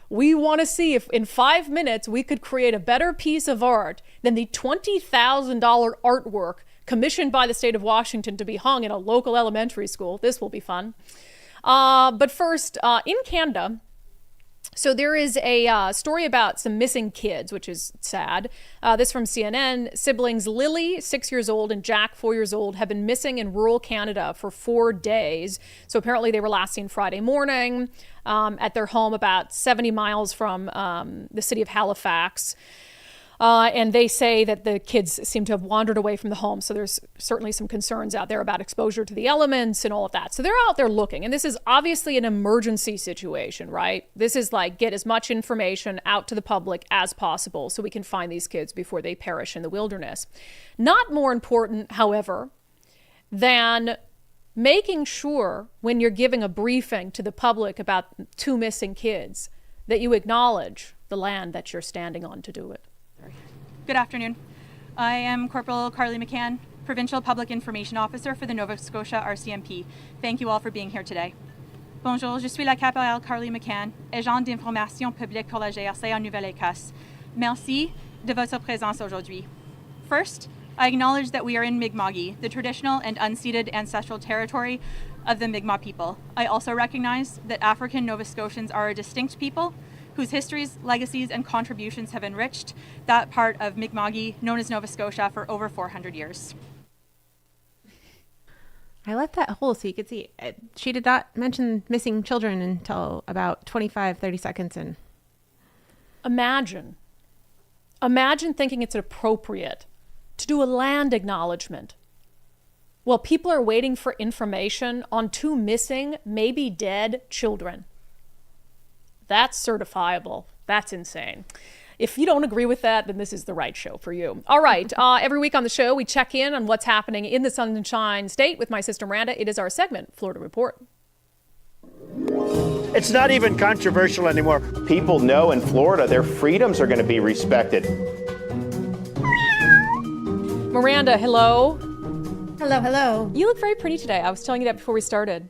We want to see if in 5 minutes we could create a better piece of art than the $20,000 artwork commissioned by the state of Washington to be hung in a local elementary school. This will be fun. But first, in Canada, so there is a story about some missing kids, which is sad. This from CNN. Siblings Lily, 6 years old, and Jack, 4 years old, have been missing in rural Canada for 4 days. So apparently they were last seen Friday morning at their home about 70 miles from the city of Halifax. And they say that the kids seem to have wandered away from the home. So there's certainly some concerns out there about exposure to the elements and all of that. So they're out there looking. And this is obviously an emergency situation, right? This is like get as much information out to the public as possible so we can find these kids before they perish in the wilderness. Not more important, however, than making sure when you're giving a briefing to the public about 2 missing kids that you acknowledge the land that you're standing on to do it. Good afternoon. I am Corporal Carly McCann, Provincial Public Information Officer for the Nova Scotia RCMP. Thank you all for being here today. Bonjour, je suis la caporale Carly McCann, agent d'information publique pour la GRC en Nouvelle-Écosse. Merci de votre présence aujourd'hui. First, I acknowledge that we are in Mi'kmaq, the traditional and unceded ancestral territory of the Mi'kmaq people. I also recognize that African Nova Scotians are a distinct people whose histories, legacies, and contributions have enriched that part of Mi'kmaq known as Nova Scotia for over 400 years. I left that whole so you could see. She did not mention missing children until about 25-30 seconds in. Imagine thinking it's appropriate to do a land acknowledgement. Well, people are waiting for information on 2 missing, maybe dead children. That's certifiable. That's insane. If you don't agree with that, then this is the right show for you. All right. Every week on the show, we check in on what's happening in the Sunshine State with my sister Miranda. It is our segment, Florida Report. It's not even controversial anymore. People know in Florida their freedoms are going to be respected. Miranda, hello. Hello, hello. You look very pretty today. I was telling you that before we started.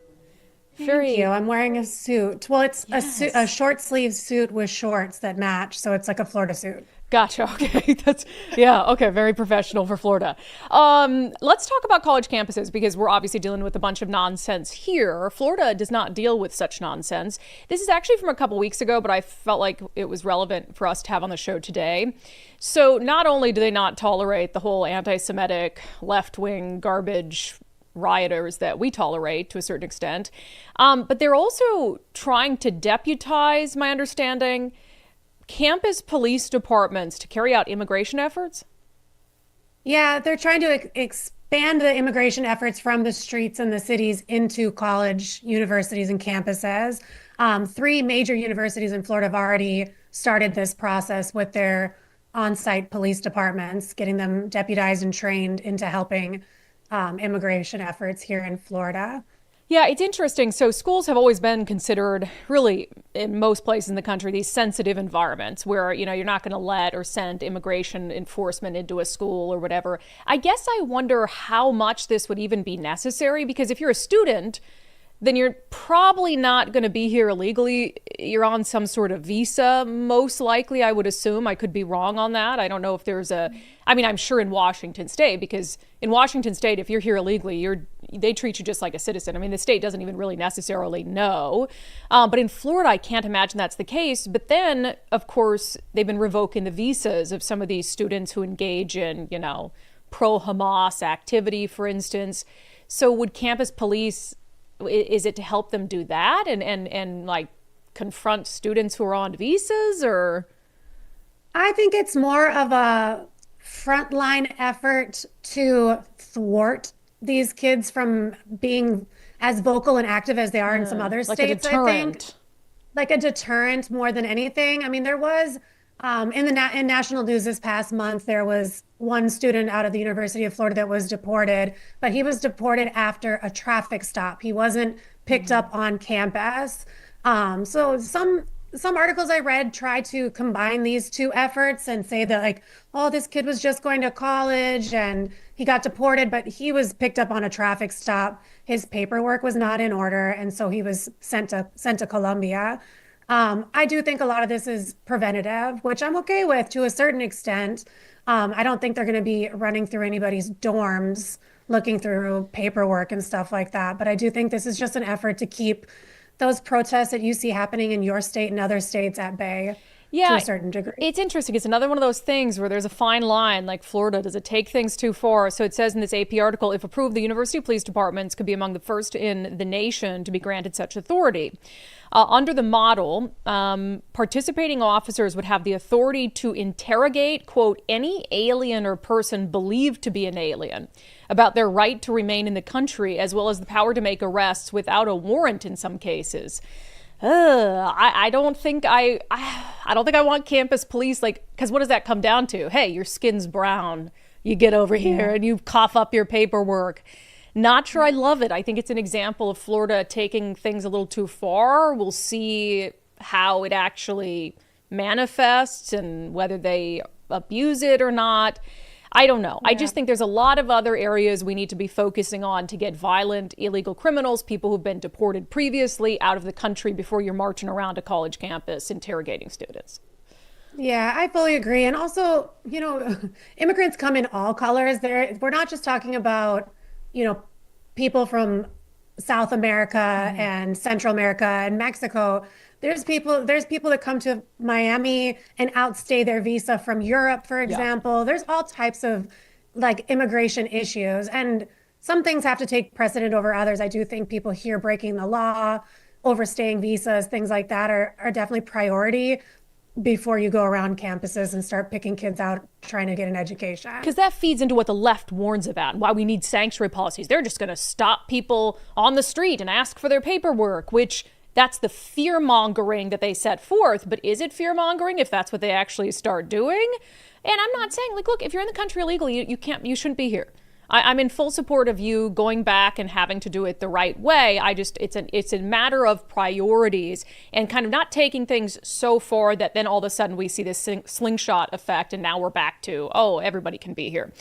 Thank you. I'm wearing a suit. Well, it's a short sleeve suit with shorts that match, so it's like a Florida suit. Gotcha. Okay. Okay. Very professional for Florida. Let's talk about college campuses because we're obviously dealing with a bunch of nonsense here. Florida does not deal with such nonsense. This is actually from a couple weeks ago, but I felt like it was relevant for us to have on the show today. So not only do they not tolerate the whole anti-Semitic left-wing garbage rioters that we tolerate to a certain extent, but they're also trying to deputize, my understanding, campus police departments to carry out immigration efforts? Yeah, they're trying to expand the immigration efforts from the streets and the cities into college, universities, and campuses. 3 major universities in Florida have already started this process with their on-site police departments, getting them deputized and trained into helping immigration efforts here in Florida. Yeah, it's interesting. So schools have always been considered, really, in most places in the country, these sensitive environments where, you're not going to let or send immigration enforcement into a school or whatever. I guess I wonder how much this would even be necessary, because if you're a student, then you're probably not going to be here illegally. You're on some sort of visa, most likely, I would assume. I could be wrong on that. I don't know if there's I'm sure in Washington State, because in Washington State, if you're here illegally, they treat you just like a citizen. I mean, the state doesn't even really necessarily know. But in Florida, I can't imagine that's the case. But then, of course, they've been revoking the visas of some of these students who engage in, pro-Hamas activity, for instance. So would campus police, is it to help them do that and like confront students who are on visas, or? I think it's more of a frontline effort to thwart these kids from being as vocal and active as they are in some other states, I think. Like a deterrent more than anything. I mean, there was, in national news this past month, there was one student out of the University of Florida that was deported, but he was deported after a traffic stop. He wasn't picked up on campus. So some some articles I read try to combine these two efforts and say that like, oh, this kid was just going to college and he got deported, but he was picked up on a traffic stop. His paperwork was not in order, and so he was sent to Colombia. I do think a lot of this is preventative, which I'm okay with to a certain extent. I don't think they're going to be running through anybody's dorms, looking through paperwork and stuff like that. But I do think this is just an effort to keep those protests that you see happening in your state and other states at bay. Yeah, to a certain degree. It's interesting. It's another one of those things where there's a fine line, like Florida. Does it take things too far? So it says in this AP article, if approved, the university police departments could be among the first in the nation to be granted such authority. Under the model, participating officers would have the authority to interrogate, quote, any alien or person believed to be an alien about their right to remain in the country, as well as the power to make arrests without a warrant in some cases. I don't think I want campus police, like, because what does that come down to? Hey, your skin's brown. You get over here and you cough up your paperwork. Not sure I love it. I think it's an example of Florida taking things a little too far. We'll see how it actually manifests and whether they abuse it or not. I don't know. I just think there's a lot of other areas we need to be focusing on to get violent, illegal criminals, people who've been deported previously, out of the country before you're marching around a college campus interrogating students. Yeah, I fully agree. And also, immigrants come in all colors. We're not just talking about, people from South America and Central America and Mexico. There's people that come to Miami and outstay their visa from Europe, for example. There's all types of like immigration issues, and some things have to take precedent over others. I do think people here breaking the law, overstaying visas, things like that are definitely priority before you go around campuses and start picking kids out trying to get an education. Because that feeds into what the left warns about and why we need sanctuary policies. They're just going to stop people on the street and ask for their paperwork, which that's the fear mongering that they set forth. But is it fear mongering if that's what they actually start doing? And I'm not saying, like, look, if you're in the country illegally, you shouldn't be here. I'm in full support of you going back and having to do it the right way. It's a matter of priorities and kind of not taking things so far that then all of a sudden we see this slingshot effect and now we're back to, oh, everybody can be here.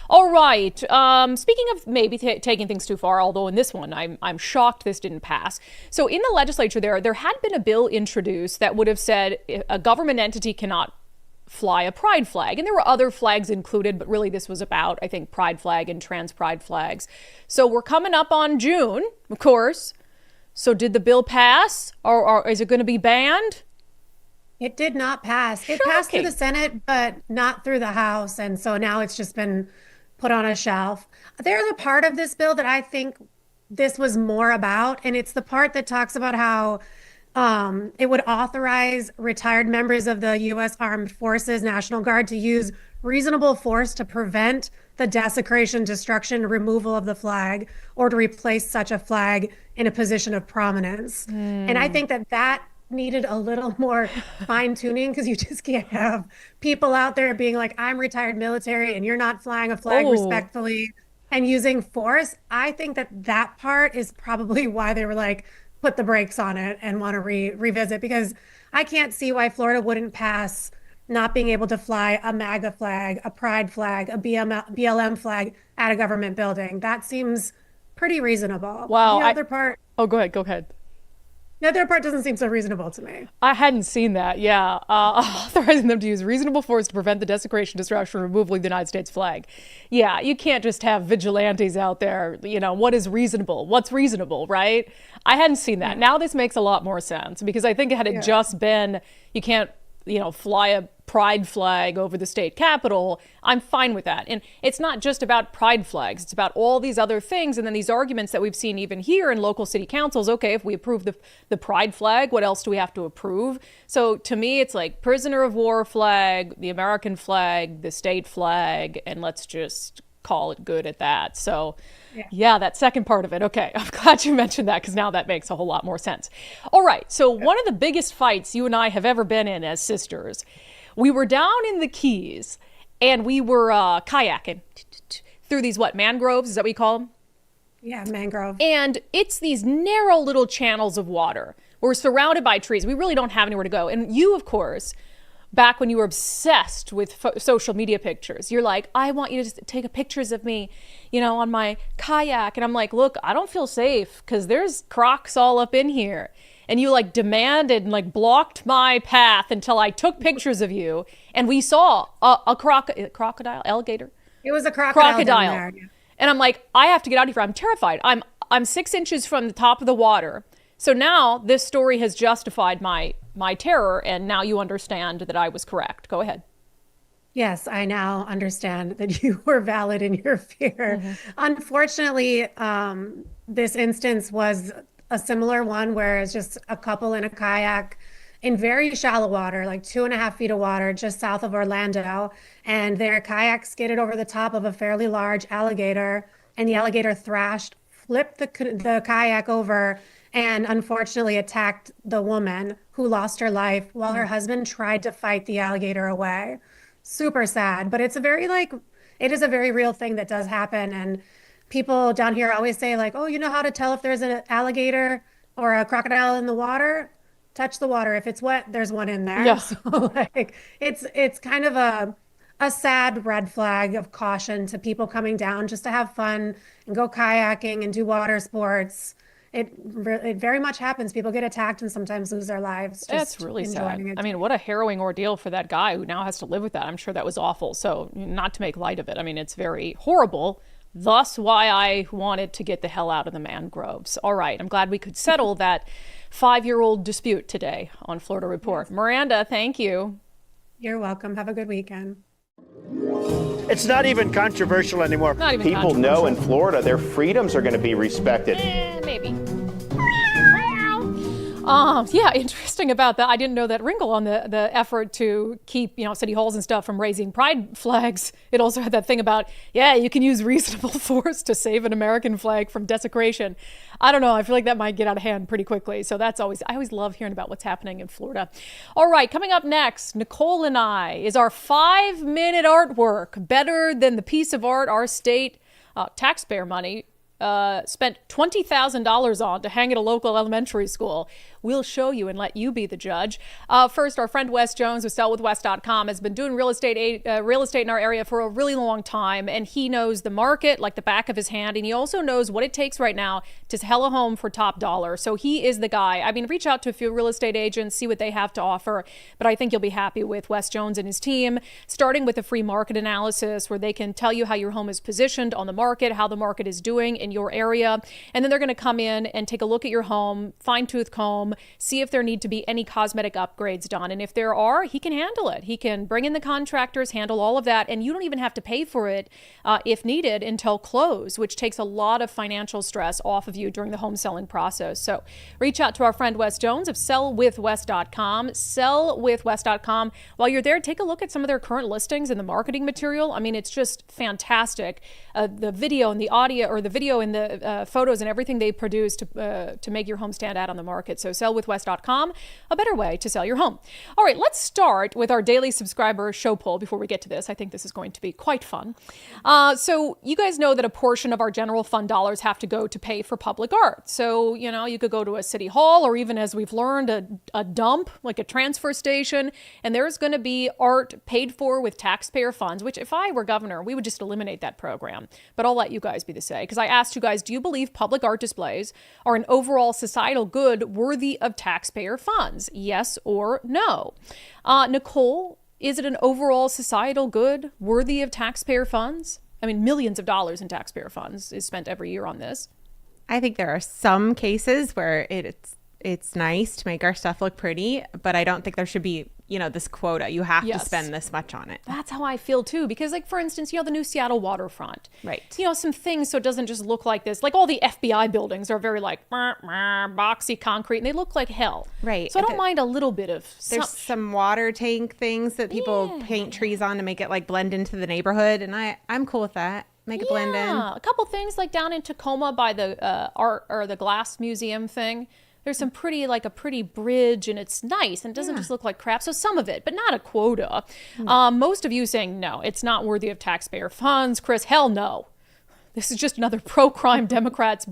All right. Speaking of maybe taking things too far, although in this one I'm shocked this didn't pass. So in the legislature there had been a bill introduced that would have said a government entity cannot fly a pride flag. And there were other flags included, but really this was about, I think, pride flag and trans pride flags. So we're coming up on June, of course. So did the bill pass or is it going to be banned? It did not pass. It passed through the Senate, but not through the House. And so now it's just been put on a shelf. There's a part of this bill that I think this was more about, and it's the part that talks about how it would authorize retired members of the U.S. Armed Forces, National Guard, to use reasonable force to prevent the desecration, destruction, removal of the flag, or to replace such a flag in a position of prominence. And I think that needed a little more fine tuning, because you just can't have people out there being like, I'm retired military and you're not flying a flag respectfully and using force. I think that part is probably why they were like, put the brakes on it and want to revisit, because I can't see why Florida wouldn't pass not being able to fly a MAGA flag, a pride flag, a BLM flag at a government building. That seems pretty reasonable. Wow. The other part. Oh, go ahead. The other part doesn't seem so reasonable to me. I hadn't seen that. Yeah. Authorizing them to use reasonable force to prevent the desecration, destruction, or removal of the United States flag. Yeah. You can't just have vigilantes out there. What is reasonable? What's reasonable, right? I hadn't seen that. Now this makes a lot more sense, because I think had it just been, you can't, fly a pride flag over the state capitol, I'm fine with that. And it's not just about pride flags. It's about all these other things. And then these arguments that we've seen even here in local city councils. Okay, if we approve the pride flag, what else do we have to approve? So to me, it's like prisoner of war flag, the American flag, the state flag, and let's just call it good at that. So yeah, that second part of it. Okay, I'm glad you mentioned that, because now that makes a whole lot more sense. All right, so one of the biggest fights you and I have ever been in as sisters, we were down in the Keys and we were kayaking through these, mangroves? Is that what you call them? Yeah, mangrove. And it's these narrow little channels of water We're surrounded by trees. We really don't have anywhere to go. And you, of course, back when you were obsessed with social media pictures, you're like, I want you to just take pictures of me, on my kayak. And I'm like, look, I don't feel safe because there's crocs all up in here. And you demanded and blocked my path until I took pictures of you. And we saw a crocodile, alligator. It was a crocodile. Down there, yeah. And I'm like, I have to get out of here. I'm terrified. I'm 6 inches from the top of the water. So now this story has justified my terror. And now you understand that I was correct. Go ahead. Yes, I now understand that you were valid in your fear. Unfortunately, this instance was a similar one where it's just a couple in a kayak in very shallow water, 2.5 feet of water just south of Orlando. And their kayak skidded over the top of a fairly large alligator, and the alligator thrashed, flipped the kayak over, and unfortunately attacked the woman, who lost her life while her husband tried to fight the alligator away. Super sad, but it's it is a very real thing that does happen. And people down here always say oh, you know how to tell if there's an alligator or a crocodile in the water? Touch the water. If it's wet, there's one in there. Yeah. So it's kind of a sad red flag of caution to people coming down just to have fun and go kayaking and do water sports. It very much happens. People get attacked and sometimes lose their lives. That's really sad. I mean, what a harrowing ordeal for that guy who now has to live with that. I'm sure that was awful. So not to make light of it. I mean, it's very horrible. Thus why I wanted to get the hell out of the mangroves. All right. I'm glad we could settle that 5-year-old dispute today on Florida Report. Miranda, thank you. You're welcome. Have a good weekend. It's not even controversial anymore. People know in Florida their freedoms are going to be respected. Maybe. Yeah, interesting about that. I didn't know that wrinkle on the effort to keep, city halls and stuff from raising pride flags. It also had that thing about, you can use reasonable force to save an American flag from desecration. I don't know. I feel like that might get out of hand pretty quickly. So I always love hearing about what's happening in Florida. All right, coming up next, Nicole and I, is our 5-minute artwork better than the piece of art our state taxpayer money spent $20,000 on to hang at a local elementary school? We'll show you and let you be the judge. First, our friend Wes Jones with sellwithwes.com has been doing real estate in our area for a really long time, and he knows the market like the back of his hand, and he also knows what it takes right now to sell a home for top dollar. So he is the guy. I mean, reach out to a few real estate agents, see what they have to offer, but I think you'll be happy with Wes Jones and his team, starting with a free market analysis where they can tell you how your home is positioned on the market, how the market is doing in your area, and then they're going to come in and take a look at your home, fine-tooth comb, see if there need to be any cosmetic upgrades done. And if there are, he can handle it. He can bring in the contractors, handle all of that, and you don't even have to pay for it if needed until close, which takes a lot of financial stress off of you during the home selling process. So reach out to our friend Wes Jones of sellwithwes.com, sellwithwes.com. While you're there, take a look at some of their current listings and the marketing material. I mean, it's just fantastic. The video and the audio, or the video and the photos and everything they produce to make your home stand out on the market. So sellwithwes.com, a better way to sell your home. All right, let's start with our daily subscriber show poll before we get to this. I think this is going to be quite fun. So you guys know that a portion of our general fund dollars have to go to pay for public art. So, you could go to a city hall, or even, as we've learned, a dump, like a transfer station, and there's going to be art paid for with taxpayer funds, which if I were governor, we would just eliminate that program. But I'll let you guys be the say, because I asked you guys, do you believe public art displays are an overall societal good worthy of taxpayer funds? Yes or no? Nicole, is it an overall societal good worthy of taxpayer funds? I mean, millions of dollars in taxpayer funds is spent every year on this. I think there are some cases where it's nice to make our stuff look pretty, but I don't think there should be, this quota. You have to spend this much on it. That's how I feel too. Because for instance, the new Seattle waterfront, right? Some things so it doesn't just look like this. Like all the FBI buildings are very boxy concrete, and they look like hell. Right. So I don't mind a little bit of. There's some water tank things that people paint trees on to make it blend into the neighborhood, and I'm cool with that. Make it blend in. A couple things like down in Tacoma by the art or the glass museum thing. There's some a pretty bridge, and it's nice, and it doesn't just look like crap. So some of it, but not a quota. Most of you saying, no, it's not worthy of taxpayer funds. Chris, hell no. This is just another pro-crime Democrats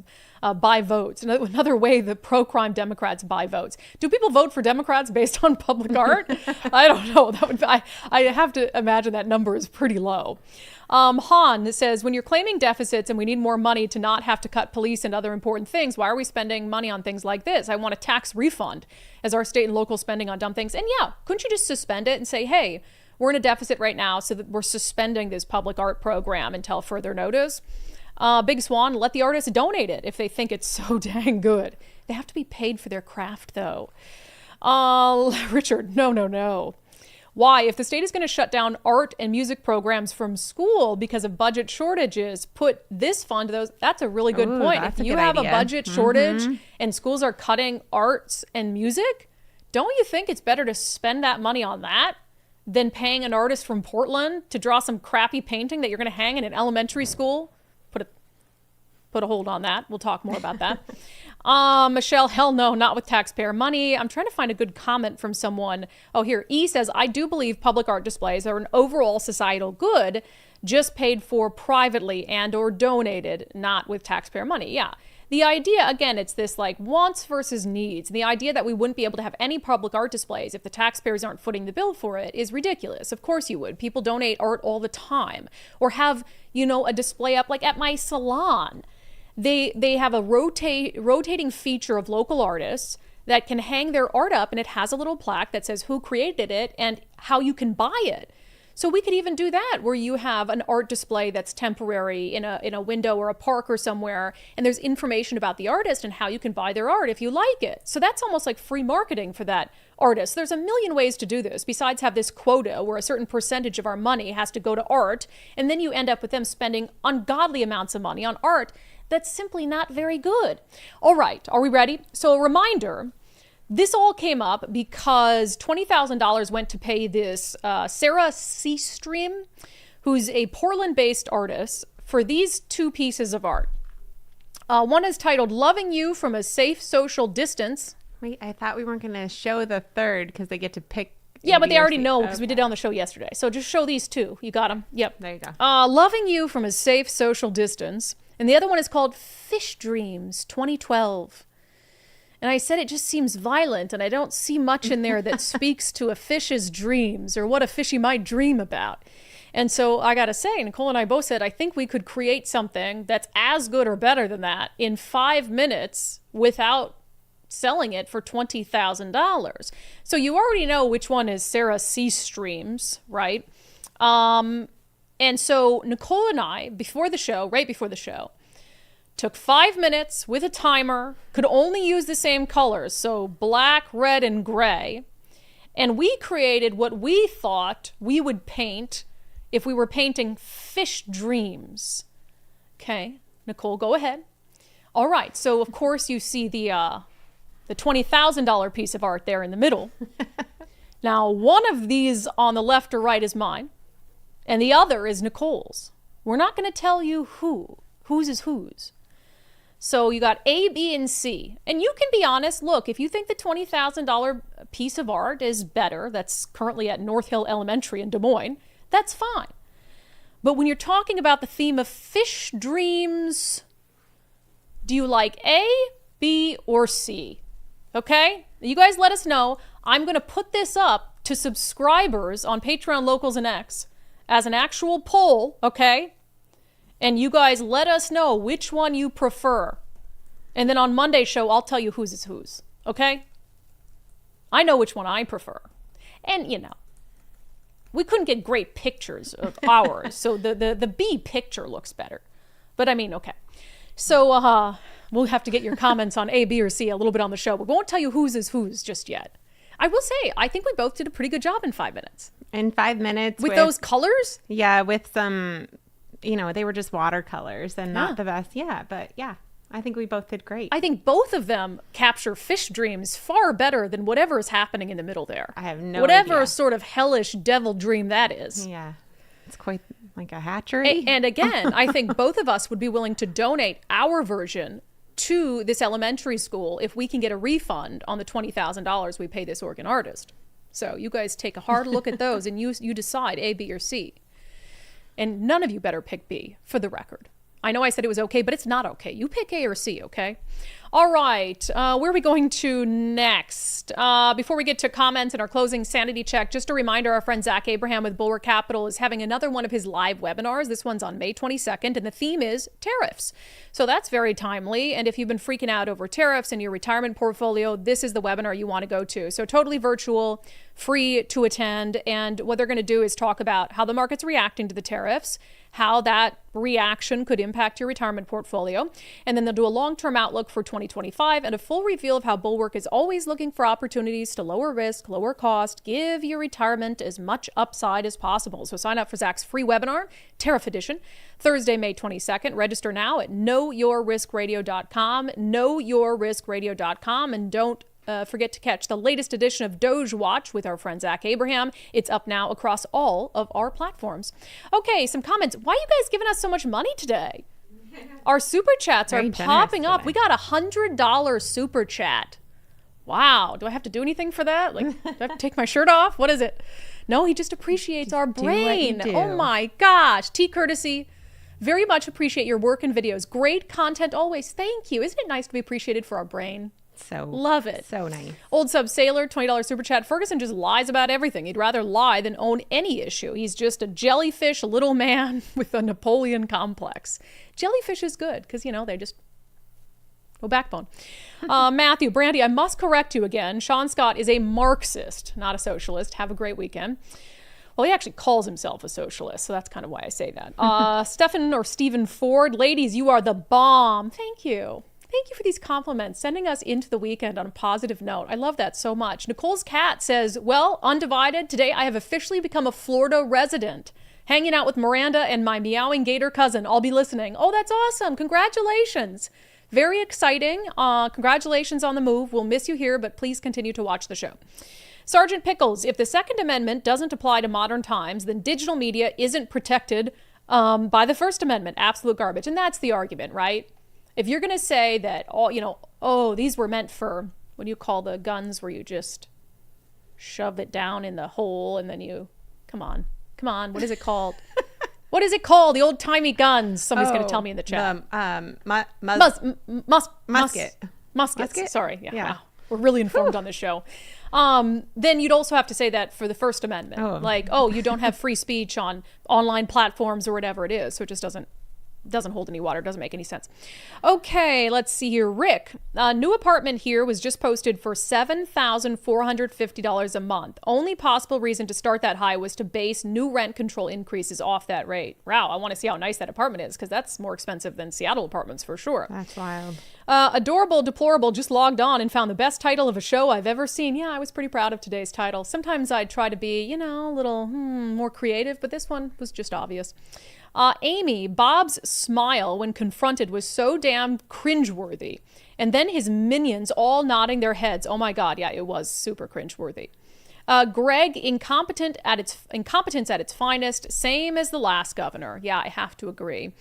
buy votes. Another way that pro-crime Democrats buy votes. Do people vote for Democrats based on public art? I don't know. I have to imagine that number is pretty low. Han says, when you're claiming deficits and we need more money to not have to cut police and other important things, why are we spending money on things like this? I want a tax refund as our state and local spending on dumb things. And yeah, couldn't you just suspend it and say, hey, we're in a deficit right now, so that we're suspending this public art program until further notice? Big Swan, let the artists donate it if they think it's so dang good. They have to be paid for their craft, though. Richard, no. Why? If the state is going to shut down art and music programs from school because of budget shortages, put this fund to those. That's a really good point. If you have a budget shortage and schools are cutting arts and music, don't you think it's better to spend that money on that than paying an artist from Portland to draw some crappy painting that you're going to hang in an elementary school? Put a hold on that. We'll talk more about that. Michelle, hell no, not with taxpayer money. I'm trying to find a good comment from someone. Oh, here. E says, I do believe public art displays are an overall societal good, just paid for privately and or donated, not with taxpayer money. Yeah. The idea, again, it's this like wants versus needs. The idea that we wouldn't be able to have any public art displays if the taxpayers aren't footing the bill for it is ridiculous. Of course you would. People donate art all the time, or have, a display up like at my salon. They have a rotating feature of local artists that can hang their art up, and it has a little plaque that says who created it and how you can buy it. So we could even do that, where you have an art display that's temporary in a window or a park or somewhere, and there's information about the artist and how you can buy their art if you like it. So that's almost like free marketing for that artist. There's a million ways to do this, besides have this quota where a certain percentage of our money has to go to art, and then you end up with them spending ungodly amounts of money on art that's simply not very good. All right, are we ready? So a reminder, this all came up because $20,000 went to pay this Sarah Seastream, who's a Portland-based artist, for these two pieces of art. One is titled Loving You from a Safe Social Distance. Wait, I thought we weren't going to show the third because they get to pick. Yeah, but they already know because we did it on the show yesterday. So just show these two. You got them? Yep. There you go. Loving You from a Safe Social Distance. And the other one is called Fish Dreams 2012. And I said it just seems violent, and I don't see much in there that speaks to a fish's dreams or what a fishy might dream about. And so I got to say, Nicole and I both said, I think we could create something that's as good or better than that in 5 minutes without selling it for $20,000. So you already know which one is Sarah Seastream's, right? And so Nicole and I, right before the show, took 5 minutes with a timer, could only use the same colors, so black, red, and gray. And we created what we thought we would paint if we were painting fish dreams. Okay, Nicole, go ahead. All right, so of course you see the $20,000 piece of art there in the middle. Now, one of these on the left or right is mine, and the other is Nicole's. We're not going to tell you whose is whose. So you got A, B, and C. And you can be honest. Look, if you think the $20,000 piece of art is better, that's currently at North Hill Elementary in Des Moines, that's fine. But when you're talking about the theme of fish dreams, do you like A, B, or C? Okay? You guys let us know. I'm going to put this up to subscribers on Patreon, Locals, and X as an actual poll, okay? And you guys let us know which one you prefer. And then on Monday's show, I'll tell you whose is whose, okay? I know which one I prefer. And, we couldn't get great pictures of ours, so the B picture looks better. But I mean, okay. So we'll have to get your comments on A, B, or C a little bit on the show. We won't tell you whose is whose just yet. I will say, I think we both did a pretty good job in 5 minutes. In 5 minutes. With those colors? Yeah, with some, they were just watercolors and not the best. Yeah, but yeah, I think we both did great. I think both of them capture fish dreams far better than whatever is happening in the middle there. I have no Whatever idea. Sort of hellish devil dream that is. Yeah, it's quite like a hatchery. And again, I think both of us would be willing to donate our version to this elementary school if we can get a refund on the $20,000 we pay this organ artist. So you guys take a hard look at those and you decide A, B, or C. And none of you better pick B, for the record. I know I said it was okay, but it's not okay. You pick A or C, okay? All right, where are we going to next? Before we get to comments and our closing sanity check, just a reminder, our friend Zach Abraham with Bulwark Capital is having another one of his live webinars. This one's on May 22nd, and the theme is tariffs. So that's very timely. And if you've been freaking out over tariffs in your retirement portfolio, this is the webinar you want to go to. So totally virtual, free to attend. And what they're going to do is talk about how the market's reacting to the tariffs, how that reaction could impact your retirement portfolio. And then they'll do a long-term outlook for 2025 and a full reveal of how Bulwark is always looking for opportunities to lower risk, lower cost, give your retirement as much upside as possible. So sign up for Zach's free webinar, Tariff Edition, Thursday, May 22nd. Register now at knowyourriskradio.com, knowyourriskradio.com, and don't forget to catch the latest edition of Doge Watch with our friend Zach Abraham. It's up now across all of our platforms. Okay, some comments. Why are you guys giving us so much money today? Our super chats are popping up. We got $100 super chat. Wow. Do I have to do anything for that? Like, do I have to take my shirt off? What is it? No, he just appreciates our brain. Oh my gosh. T. Courtesy. Very much appreciate your work and videos. Great content always. Thank you. Isn't it nice to be appreciated for our brain? So love it. So nice. Old Sub Sailor, $20 super chat. Ferguson just lies about everything. He'd rather lie than own any issue. He's just a jellyfish, a little man with a Napoleon complex. Jellyfish is good because, they just no backbone. Matthew, Brandi, I must correct you again. Shaun Scott is a Marxist, not a socialist. Have a great weekend. Well, he actually calls himself a socialist, so that's kind of why I say that. Stephen Ford, ladies, you are the bomb. Thank you. Thank you for these compliments, sending us into the weekend on a positive note. I love that so much. Nicole's cat says, well, undivided, today I have officially become a Florida resident, hanging out with Miranda and my meowing gator cousin. I'll be listening. Oh, that's awesome. Congratulations. Very exciting. Congratulations on the move. We'll miss you here, but please continue to watch the show. Sergeant Pickles, if the Second Amendment doesn't apply to modern times, then digital media isn't protected by the First Amendment. Absolute garbage. And that's the argument, right? If you're going to say that, these were meant for, what do you call the guns where you just shove it down in the hole and then you, come on, what is it called? What is it called? The old timey guns. Somebody's going to tell me in the chat. Muskets. Sorry. Yeah. Wow. We're really informed on this show. Then you'd also have to say that for the First Amendment. You don't have free speech on online platforms or whatever it is. So it just doesn't hold any water. Doesn't make any sense. Okay, let's see here. Rick, a new apartment here was just posted for $7,450 a month. Only possible reason to start that high was to base new rent control increases off that rate. Wow, I want to see how nice that apartment is because that's more expensive than Seattle apartments for sure. That's wild. Adorable Deplorable just logged on and found the best title of a show I've ever seen. Yeah, I was pretty proud of today's title. Sometimes I try to be, a little more creative, but this one was just obvious. Amy, Bob's smile when confronted was so damn cringeworthy. And then his minions all nodding their heads. Oh my God, yeah, it was super cringeworthy. Greg, incompetence at its finest, same as the last governor. Yeah, I have to agree.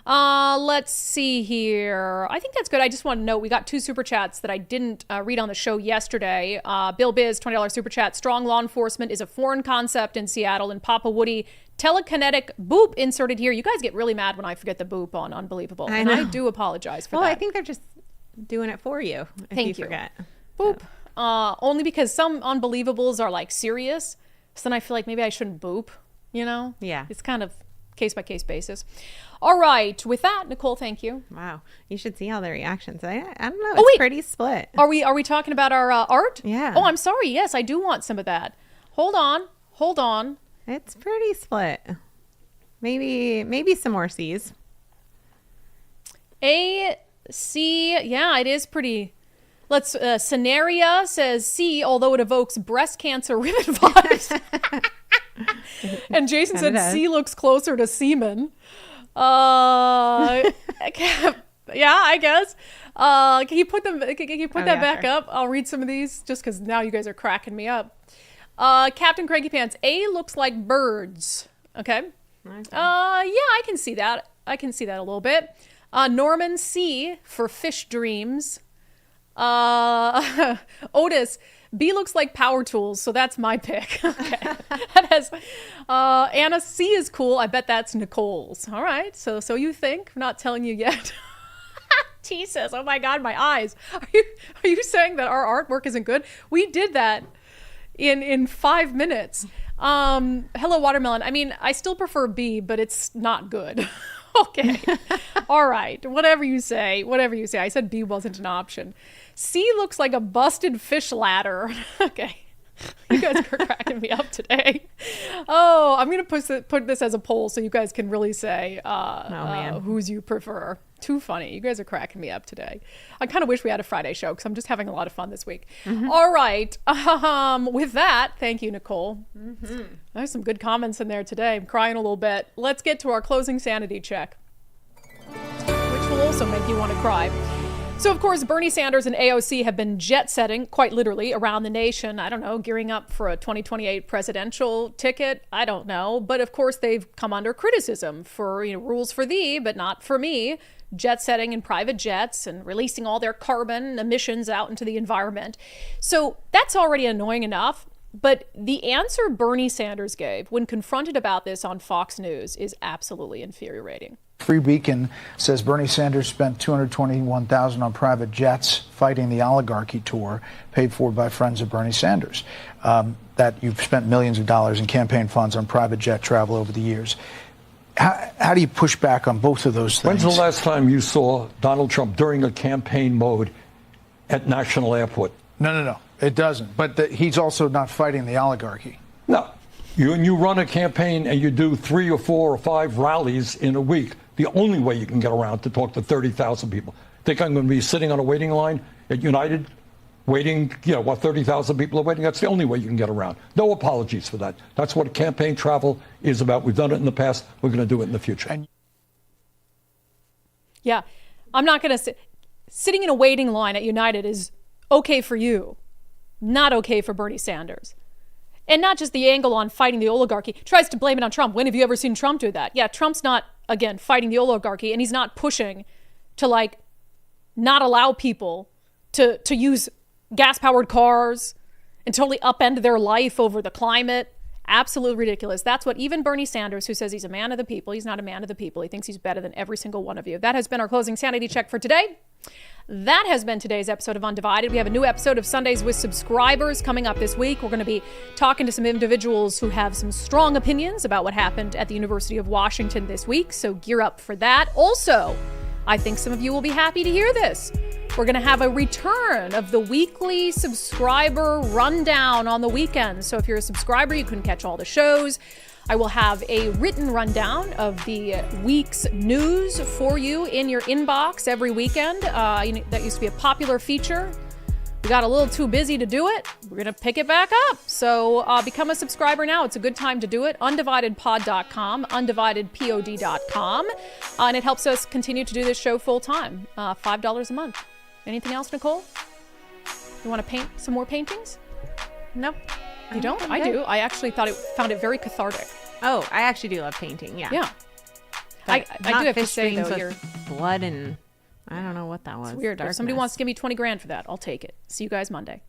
Let's see here. I think that's good. I just want to note we got 2 super chats that I didn't read on the show yesterday. Bill Biz, $20 super chat. Strong law enforcement is a foreign concept in Seattle. And Papa Woody, telekinetic boop inserted here. You guys get really mad when I forget the boop on Unbelievable. And I do apologize for that. Well, I think they're just doing it for you. Thank you. Forget. Boop. Only because some Unbelievables are like serious. So then I feel like maybe I shouldn't boop, Yeah. It's kind of case by case basis. All right. With that, Nicole, thank you. Wow. You should see all the reactions. I don't know. It's pretty split. Are we talking about our art? Yeah. Oh, I'm sorry. Yes, I do want some of that. Hold on. It's pretty split. Maybe some more C's. A, C. Yeah, it is pretty. Let's, Scenaria says C, although it evokes breast cancer ribbon vibes. And Jason said C looks closer to semen. Yeah, I guess. Can you put that back up? I'll read some of these just because now you guys are cracking me up. Captain Cranky Pants, A looks like birds. Okay. Yeah, I can see that. a little bit. Norman C for fish dreams. Otis, B looks like power tools, so that's my pick. Okay. That has Anna. C is cool. I bet that's Nicole's. All right. So you think? I'm not telling you yet. T says, "Oh my God, my eyes. Are you saying that our artwork isn't good? We did that in 5 minutes." Hello, Watermelon. I mean, I still prefer B, but it's not good. Okay. All right. Whatever you say. I said B wasn't an option. C looks like a busted fish ladder. Okay. You guys are cracking me up today. Oh, I'm going to put this as a poll so you guys can really say whose you prefer. Too funny. You guys are cracking me up today. I kind of wish we had a Friday show because I'm just having a lot of fun this week. All right. With that, thank you, Nicole. There's some good comments in there today. I'm crying a little bit. Let's get to our closing sanity check, which will also make you want to cry. So, of course, Bernie Sanders and AOC have been jet-setting, quite literally, around the nation. I don't know, gearing up for a 2028 presidential ticket. I don't know. But, of course, they've come under criticism for, rules for thee, but not for me. Jet-setting in private jets and releasing all their carbon emissions out into the environment. So that's already annoying enough. But the answer Bernie Sanders gave when confronted about this on Fox News is absolutely infuriating. Free Beacon says Bernie Sanders spent $221,000 on private jets fighting the oligarchy tour paid for by friends of Bernie Sanders. That you've spent millions of dollars in campaign funds on private jet travel over the years. How do you push back on both of those things? When's the last time you saw Donald Trump during a campaign mode at National Airport? No, it doesn't. But he's also not fighting the oligarchy. No. You run a campaign and you do 3 or 4 or 5 rallies in a week. The only way you can get around to talk to 30,000 people. Think I'm going to be sitting on a waiting line at United, waiting, 30,000 people are waiting? That's the only way you can get around. No apologies for that. That's what campaign travel is about. We've done it in the past. We're going to do it in the future. Yeah, I'm not going to sitting in a waiting line at United is okay for you, not okay for Bernie Sanders. And not just the angle on fighting the oligarchy. Tries to blame it on Trump. When have you ever seen Trump do that? Yeah, Trump's not, again, fighting the oligarchy, and he's not pushing to, not allow people to use gas-powered cars and totally upend their life over the climate. Absolutely ridiculous. That's what even Bernie Sanders, who says he's a man of the people, he's not a man of the people. He thinks he's better than every single one of you. That has been our closing sanity check for today. That has been today's episode of Undivided. We have a new episode of Sundays with Subscribers coming up this week. We're going to be talking to some individuals who have some strong opinions about what happened at the University of Washington this week, so gear up for that. Also, I think some of you will be happy to hear this. We're going to have a return of the weekly subscriber rundown on the weekends. So if you're a subscriber, you can catch all the shows. I will have a written rundown of the week's news for you in your inbox every weekend. That used to be a popular feature. We got a little too busy to do it. We're going to pick it back up. So become a subscriber now. It's a good time to do it. undividedpod.com, undividedpod.com. And it helps us continue to do this show full time. $5 a month. Anything else, Nicole? You want to paint some more paintings? Nope. You don't? I do. I actually found it very cathartic. Oh, I actually do love painting. Yeah. Yeah. I do have to say, though, you're blood and I don't know what that was. It's weird. If somebody wants to give me $20,000 for that, I'll take it. See you guys Monday.